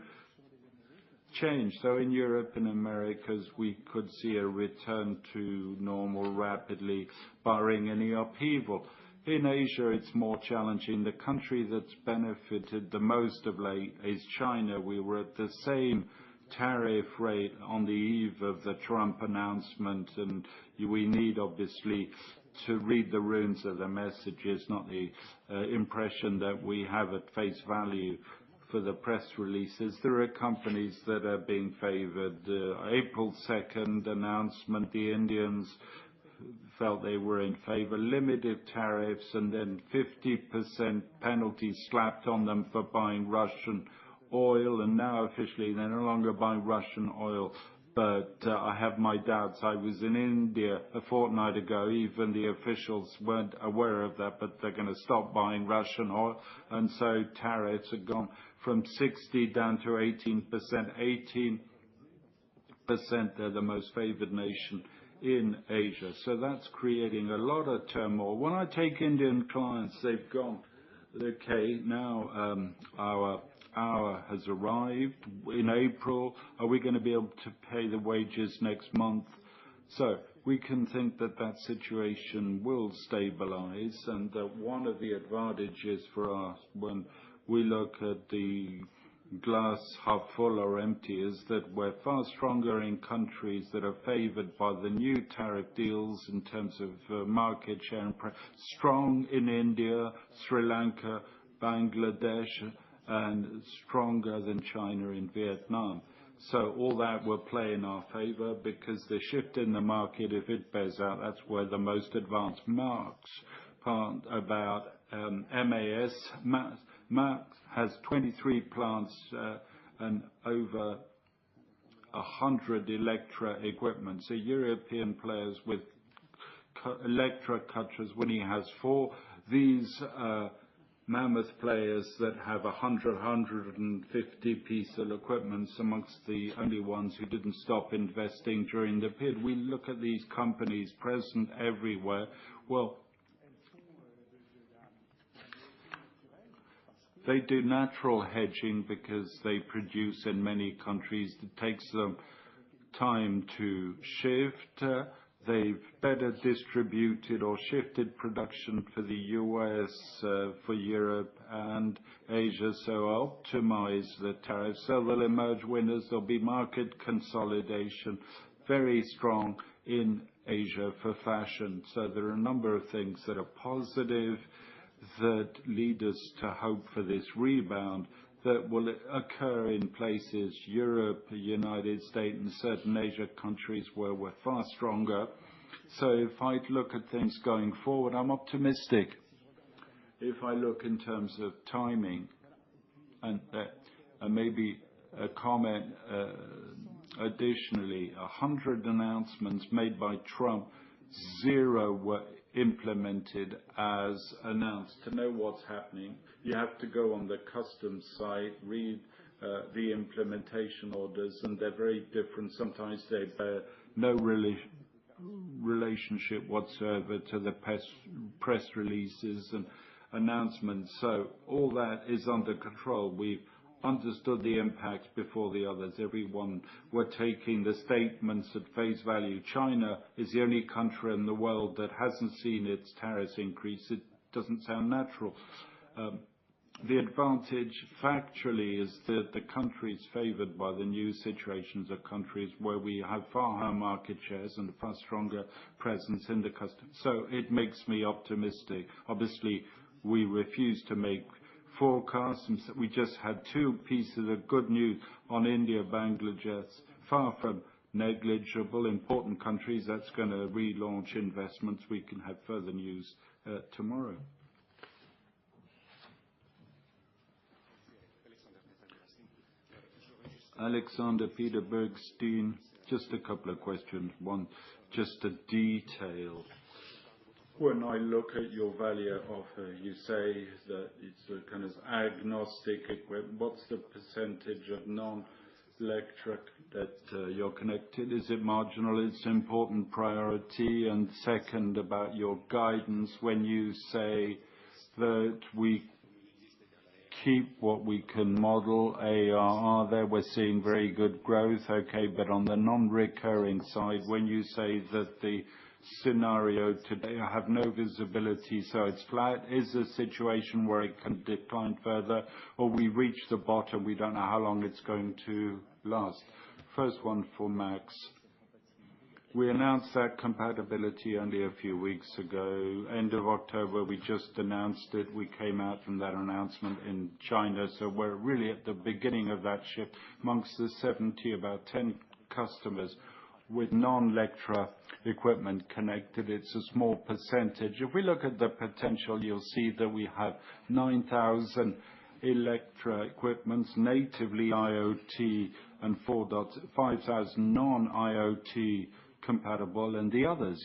change. So in Europe and Americas, we could see a return to normal rapidly, barring any upheaval. In Asia, it's more challenging. The country that's benefited the most of late is China. We were at the same tariff rate on the eve of the Trump announcement, and we need, obviously, to read the runes of the messages, not the impression that we have at face value for the press releases. There are companies that are being favored. April 2nd announcement, the Indians felt they were in favor. Limited tariffs and then 50% penalties slapped on them for buying Russian oil, and now officially they're no longer buying Russian oil. But I have my doubts. I was in India a fortnight ago. Even the officials weren't aware of that, but they're going to stop buying Russian oil. And so tariffs have gone from 60 down to 18%. 18%, they're the most favored nation in Asia. So that's creating a lot of turmoil. When I take Indian clients, they've gone, okay, now our hour has arrived in April. Are we going to be able to pay the wages next month? So we can think that that situation will stabilize, and that one of the advantages for us when we look at the glass half full or empty is that we're far stronger in countries that are favored by the new tariff deals in terms of market share and strong in India, Sri Lanka, Bangladesh, and stronger than China in Vietnam. So all that will play in our favor, because the shift in the market, if it bears out, that's where the most advanced marks part about MAS. MAS has 23 plants and over 100 Lectra equipment. So European players with Lectra cutters, when he has 4, these mammoth players that have 150 pieces of equipment amongst the only ones who didn't stop investing during the period. We look at these companies present everywhere. Well, they do natural hedging because they produce in many countries. It takes them time to shift. They've better distributed or shifted production for the US, for Europe and Asia, so optimize the tariffs. So they'll emerge winners. There'll be market consolidation, very strong in Asia for fashion. So there are a number of things that are positive that lead us to hope for this rebound that will occur in places, Europe, the United States, and certain Asia countries where we're far stronger. So if I look at things going forward, I'm optimistic. If I look in terms of timing, and maybe a comment additionally, 100 announcements made by Trump, 0 were implemented as announced. To know what's happening, you have to go on the customs site, read the implementation orders, and they're very different. Sometimes they bear no relationship whatsoever to the press releases and announcements. So all that is under control. We've understood the impacts before the others. Everyone were taking the statements at face value. China is the only country in the world that hasn't seen its tariffs increase. It doesn't sound natural. The advantage factually is that the countries favored by the new situations are countries where we have far higher market shares and a far stronger presence in the custom. So it makes me optimistic. Obviously, we refuse to make forecasts. We just had two pieces of good news on India, Bangladesh, far from negligible, important countries. That's going to relaunch investments. We can have further news tomorrow. Alexander Peter Bergstein, just a couple of questions. One, just a detail. When I look at your value offer, you say that it's a kind of agnostic equipment. What's the percentage of non-Lectra that you're connected? Is it marginal? It's important priority. And second, about your guidance, when you say that we keep what we can model ARR there, we're seeing very good growth, okay, but on the non-recurring side, when you say that the scenario today, I have no visibility, so it's flat, is a situation where it can decline further, or we reach the bottom, we don't know how long it's going to last? First one for Max. We announced that compatibility only a few weeks ago. End of October, we just announced it. We came out from that announcement in China. So we're really at the beginning of that shift. Amongst the 70, about 10 customers with non-Lectra equipment connected. It's a small percentage. If we look at the potential, you'll see that we have 9,000 Lectra equipments, natively IoT, and 5,000 non-IoT compatible, and the others,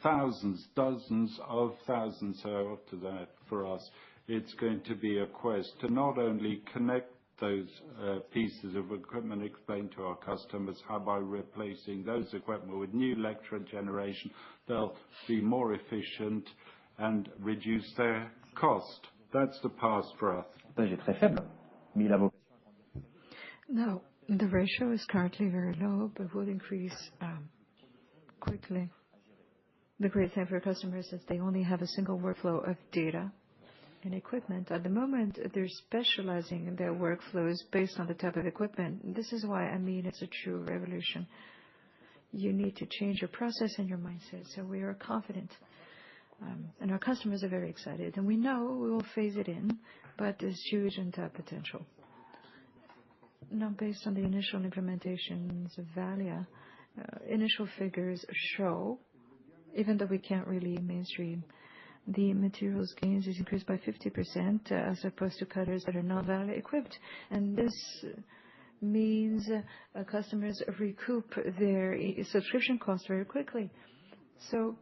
thousands, dozens of thousands. So up to that for us, it's going to be a quest to not only connect those pieces of equipment, explain to our customers how by replacing those equipment with new Lectra generation, they'll be more efficient and reduce their cost. That's the past for us. Now, the ratio is currently very low, but will increase quickly. The great thing for customers is they only have a single workflow of data and equipment. At the moment, they're specializing in their workflows based on the type of equipment. This is why I mean it's a true revolution. You need to change your process and your mindset. So we are confident. And our customers are very excited. And we know we will phase it in, but there's huge untapped potential. Now, based on the initial implementations of Valia, initial figures show, even though we can't really mainstream, the materials gains is increased by 50% as opposed to cutters that are not Valia equipped. And this means customers recoup their subscription costs very quickly. So,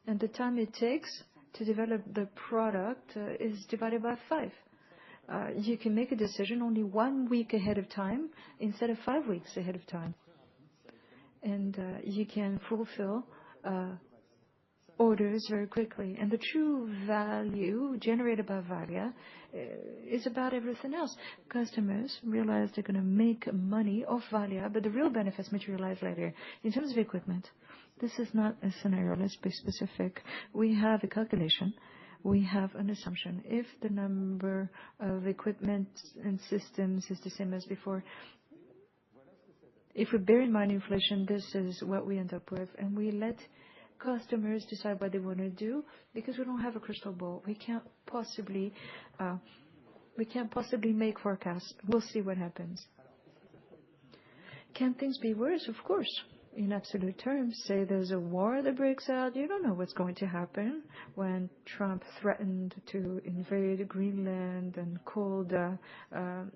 and the time it takes to develop the product is divided by 5. You can make a decision only 1 week ahead of time instead of 5 weeks ahead of time. And you can fulfill orders very quickly. And the true value generated by Valia is about everything else. Customers realize they're going to make money off Valia, but the real benefits materialize later. In terms of equipment, this is not a scenario. Let's be specific. We have a calculation. We have an assumption. If the number of equipment and systems is the same as before, if we bear in mind inflation, this is what we end up with. And we let customers decide what they want to do because we don't have a crystal ball. We can't possibly make forecasts. We'll see what happens. Can things be worse? Of course. In absolute terms, say there's a war that breaks out, you don't know what's going to happen. When Trump threatened to invade Greenland and called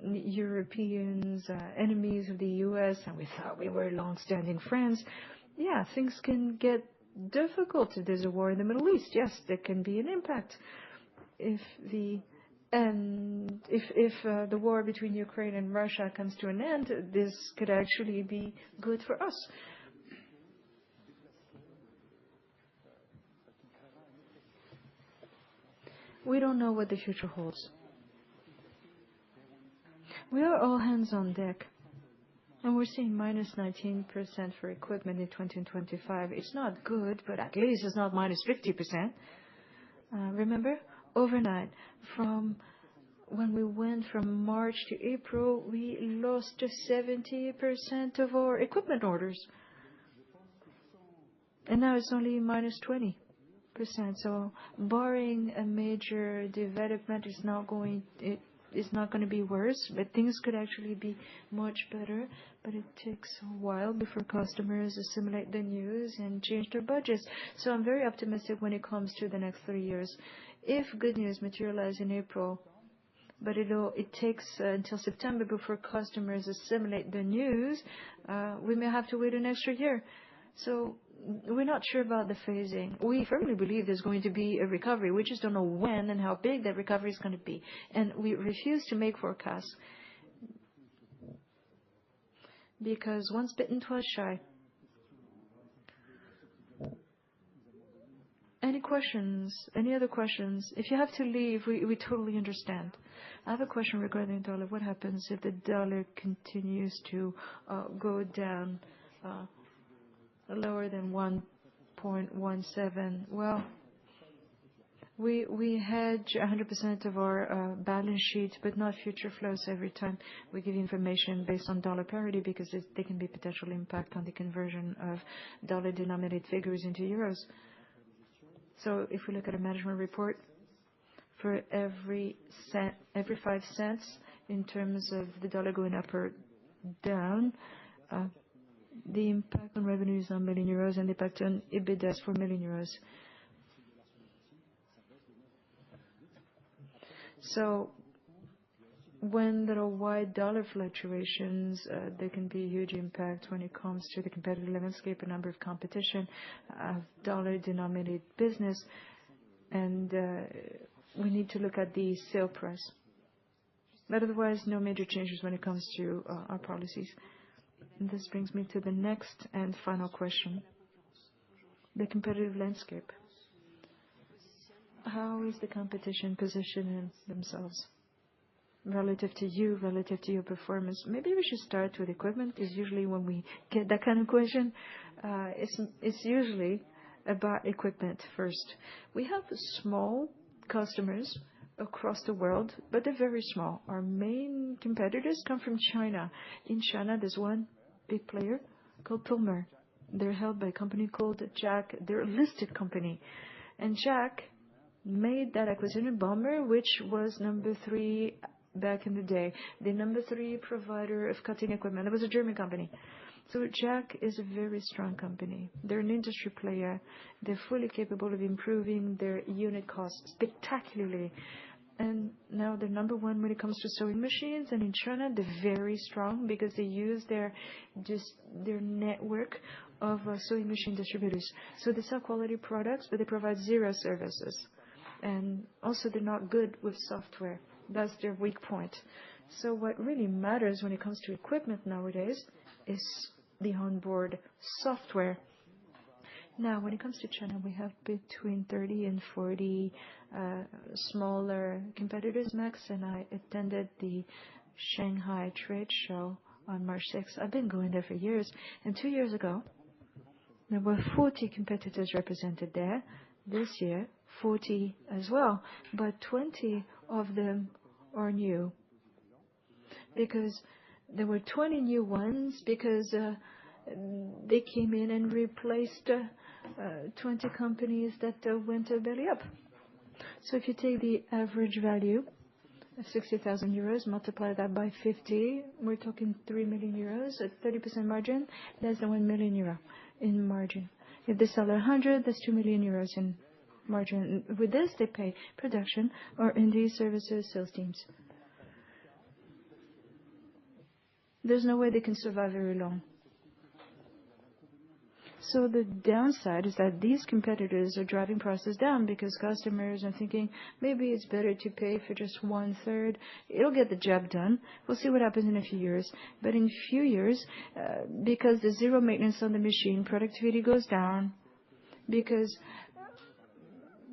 Europeans enemies of the U.S., and we thought we were long-standing friends, yeah, things can get difficult. There's a war in the Middle East. Yes, there can be an impact. If the war between Ukraine and Russia comes to an end, this could actually be good for us. We don't know what the future holds. We are all hands on deck, and we're seeing -19% for equipment in 2025. It's not good, but at least it's not -50%. Remember, overnight, from when we went from March to April, we lost 70% of our equipment orders. And now it's only -20%. So barring a major development, it's not going to be worse, but things could actually be much better. But it takes a while before customers assimilate the news and change their budgets. So I'm very optimistic when it comes to the next 3 years. If good news materialize in April, but it takes until September before customers assimilate the news, we may have to wait an extra year. So we're not sure about the phasing. We firmly believe there's going to be a recovery. We just don't know when and how big that recovery is going to be. And we refuse to make forecasts. Because once bitten, twice shy. Any questions? Any other questions? If you have to leave, we totally understand. I have a question regarding the dollar. What happens if the dollar continues to go down lower than 1.17? Well, we hedge 100% of our balance sheet, but not future flows every time we give information based on dollar parity, because there can be potential impact on the conversion of dollar-denominated figures into euros. So if we look at a management report, for every 5 cents in terms of the dollar going up or down, the impact on revenue is 1 million euros, and the impact on EBITDA is 4 million euros. So when there are wide dollar fluctuations, there can be a huge impact when it comes to the competitive landscape, a number of competition of dollar-denominated business, and we need to look at the sale price. But otherwise, no major changes when it comes to our policies. And this brings me to the next and final question. The competitive landscape. How is the competition positioning themselves relative to you, relative to your performance? Maybe we should start with equipment. Is usually when we get that kind of question, it's usually about equipment first. We have small customers across the world, but they're very small. Our main competitors come from China. In China, there's one big player called Pilmer. They're held by a company called Jack. They're a listed company. And Jack made that acquisition of Pilmer, which was number 3 back in the day. The number 3 provider of cutting equipment. It was a German company. So Jack is a very strong company. They're an industry player. They're fully capable of improving their unit costs spectacularly. And now they're number 1 when it comes to sewing machines. And in China, they're very strong because they use their network of sewing machine distributors. So they sell quality products, but they provide 0 services. And also, they're not good with software. That's their weak point. So what really matters when it comes to equipment nowadays is the onboard software. Now, when it comes to China, we have between 30 and 40 smaller competitors max, and I attended the Shanghai Trade Show on March 6th. I've been going there for years, and 2 years ago, there were 40 competitors represented there. This year, 40 as well, but 20 of them are new. Because there were 20 new ones because they came in and replaced 20 companies that went belly up. So if you take the average value of 60,000 euros, multiply that by 50, we're talking 3 million euros at 30% margin, less than 1 million euro in margin. If they sell 100, that's 2 million euros in margin. With this, they pay production or in these services, sales teams. There's no way they can survive very long. So the downside is that these competitors are driving prices down because customers are thinking maybe it's better to pay for just 1/3. It'll get the job done. We'll see what happens in a few years. But in a few years, because there's 0 maintenance on the machine, productivity goes down because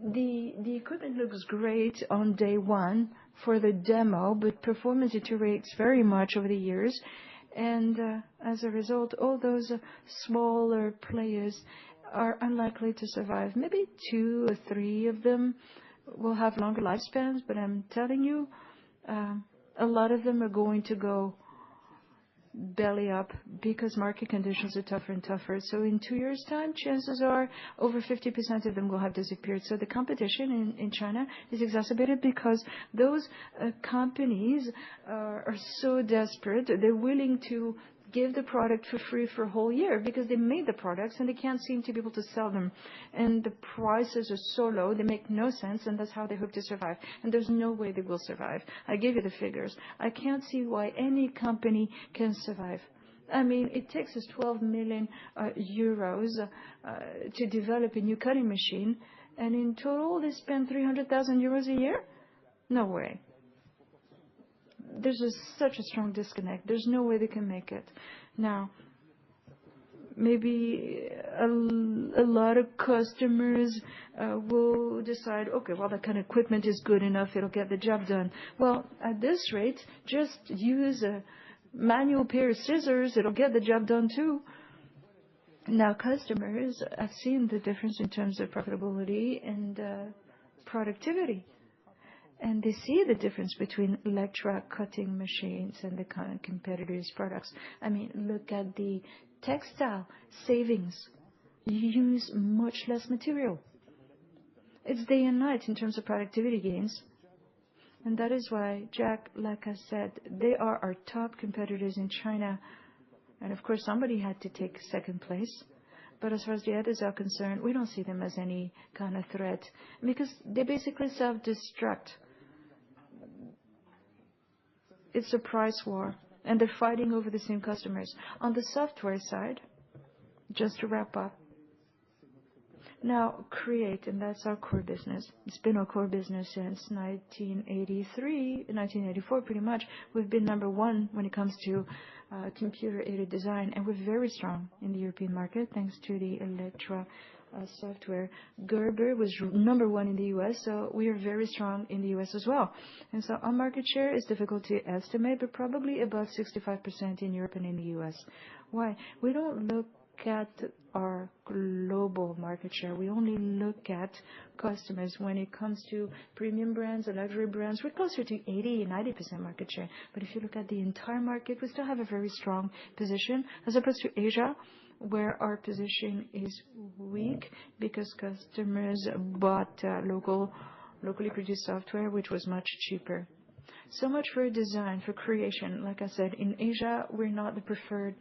the equipment looks great on day 1. for the demo, but performance deteriorates very much over the years. And as a result, all those smaller players are unlikely to survive. Maybe 2 or 3 of them will have longer lifespans, but I'm telling you, a lot of them are going to go belly up because market conditions are tougher and tougher. So in 2 years' time, chances are over 50% of them will have disappeared. So the competition in China is exacerbated because those companies are so desperate, they're willing to give the product for free for a whole year because they made the products and they can't seem to be able to sell them. And the prices are so low, they make no sense, and that's how they hope to survive. And there's no way they will survive. I gave you the figures. I can't see why any company can survive. I mean, it takes us 12 million euros to develop a new cutting machine, and in total they spend 300,000 euros a year? No way. There's such a strong disconnect. There's no way they can make it. Now, maybe a lot of customers will decide, okay, well, that kind of equipment is good enough. It'll get the job done. Well, at this rate, just use a manual pair of scissors. It'll get the job done too. Now, customers have seen the difference in terms of profitability and productivity. And they see the difference between Lectra cutting machines and the kind of competitors' products. I mean, look at the textile savings. You use much less material. It's day and night in terms of productivity gains. And that is why, Jack, like I said, they are our top competitors in China. And of course, somebody had to take second place. But as far as the others are concerned, we don't see them as any kind of threat because they basically self-destruct. It's a price war, and they're fighting over the same customers. On the software side, just to wrap up, now Create, and that's our core business. It's been our core business since 1984 pretty much. We've been number 1 when it comes to computer-aided design, and we're very strong in the European market thanks to the Lectra software. Gerber was number 1 in the US, so we are very strong in the US as well. And so our market share is difficult to estimate, but probably above 65% in Europe and in the US. Why? We don't look at our global market share. We only look at customers. When it comes to premium brands and luxury brands, we're closer to 80-90% market share. But if you look at the entire market, we still have a very strong position as opposed to Asia, where our position is weak because customers bought locally produced software, which was much cheaper. So much for design, for creation. Like I said, in Asia, we're not the preferred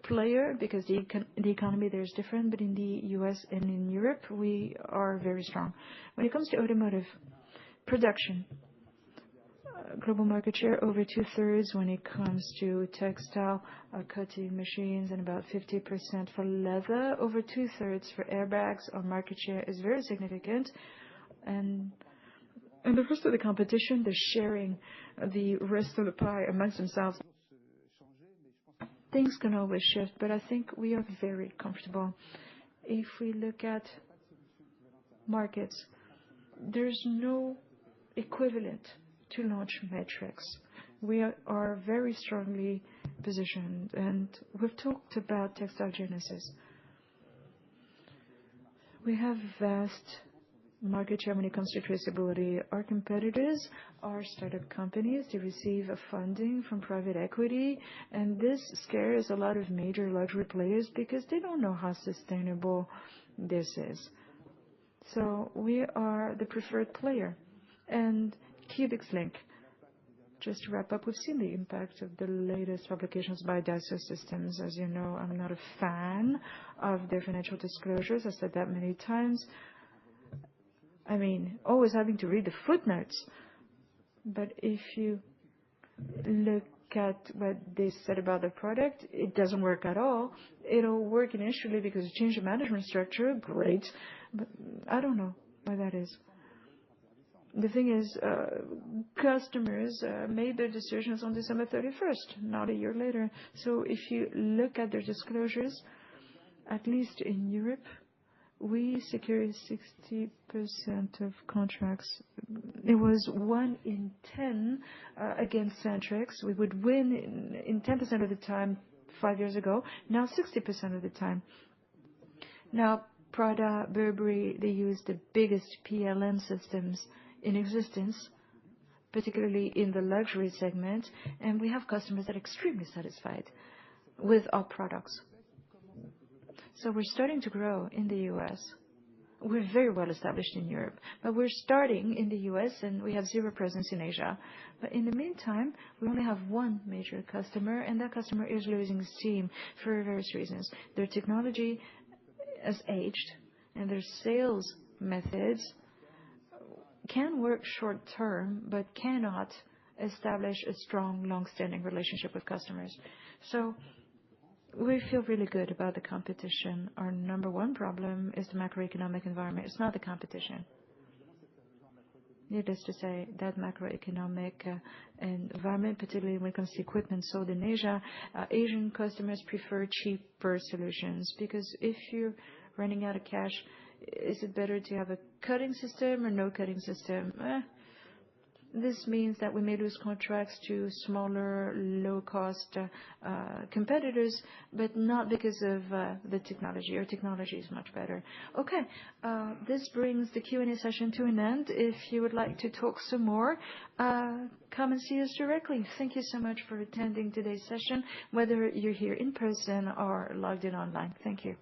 player because the economy there is different, but in the US and in Europe, we are very strong. When it comes to automotive production, global market share over 2/3 when it comes to textile cutting machines and about 50% for leather, over 2/3 for airbags. Our market share is very significant. And the rest of the competition, they're sharing the rest of the pie amongst themselves. Things can always shift, but I think we are very comfortable. If we look at markets, there's no equivalent to launch metrics. We are very strongly positioned, and we've talked about textile genesis. We have vast market share when it comes to traceability. Our competitors are startup companies. They receive funding from private equity, and this scares a lot of major luxury players because they don't know how sustainable this is. So we are the preferred player. And Cubics Link, just to wrap up, we've seen the impact of the latest publications by Dassault Systems. As you know, I'm not a fan of their financial disclosures. I've said that many times. I mean, always having to read the footnotes. But if you look at what they said about the product, it doesn't work at all. It'll work initially because it changed the management structure. Great. But I don't know why that is. The thing is, customers made their decisions on December 31st, not a year later. So if you look at their disclosures, at least in Europe, we secured 60% of contracts. It was 1 in 10 against Centrix. We would win in 10% of the time 5 years ago, now 60% of the time. Now, Prada, Burberry, they use the biggest PLM systems in existence, particularly in the luxury segment, and we have customers that are extremely satisfied with our products. So we're starting to grow in the US. We're very well established in Europe, but we're starting in the US and we have zero presence in Asia. But in the meantime, we only have one major customer, and that customer is losing steam for various reasons. Their technology has aged, and their sales methods can work short term, but cannot establish a strong, long-standing relationship with customers. So we feel really good about the competition. Our number one problem is the macroeconomic environment. It's not the competition. Needless to say, that macroeconomic environment, particularly when it comes to equipment sold in Asia, Asian customers prefer cheaper solutions, because if you're running out of cash, is it better to have a cutting system or no cutting system? This means that we may lose contracts to smaller, low-cost competitors, but not because of the technology. Our technology is much better. Okay, this brings the Q&A session to an end. If you would like to talk some more, come and see us directly. Thank you so much for attending today's session, whether you're here in person or logged in online. Thank you.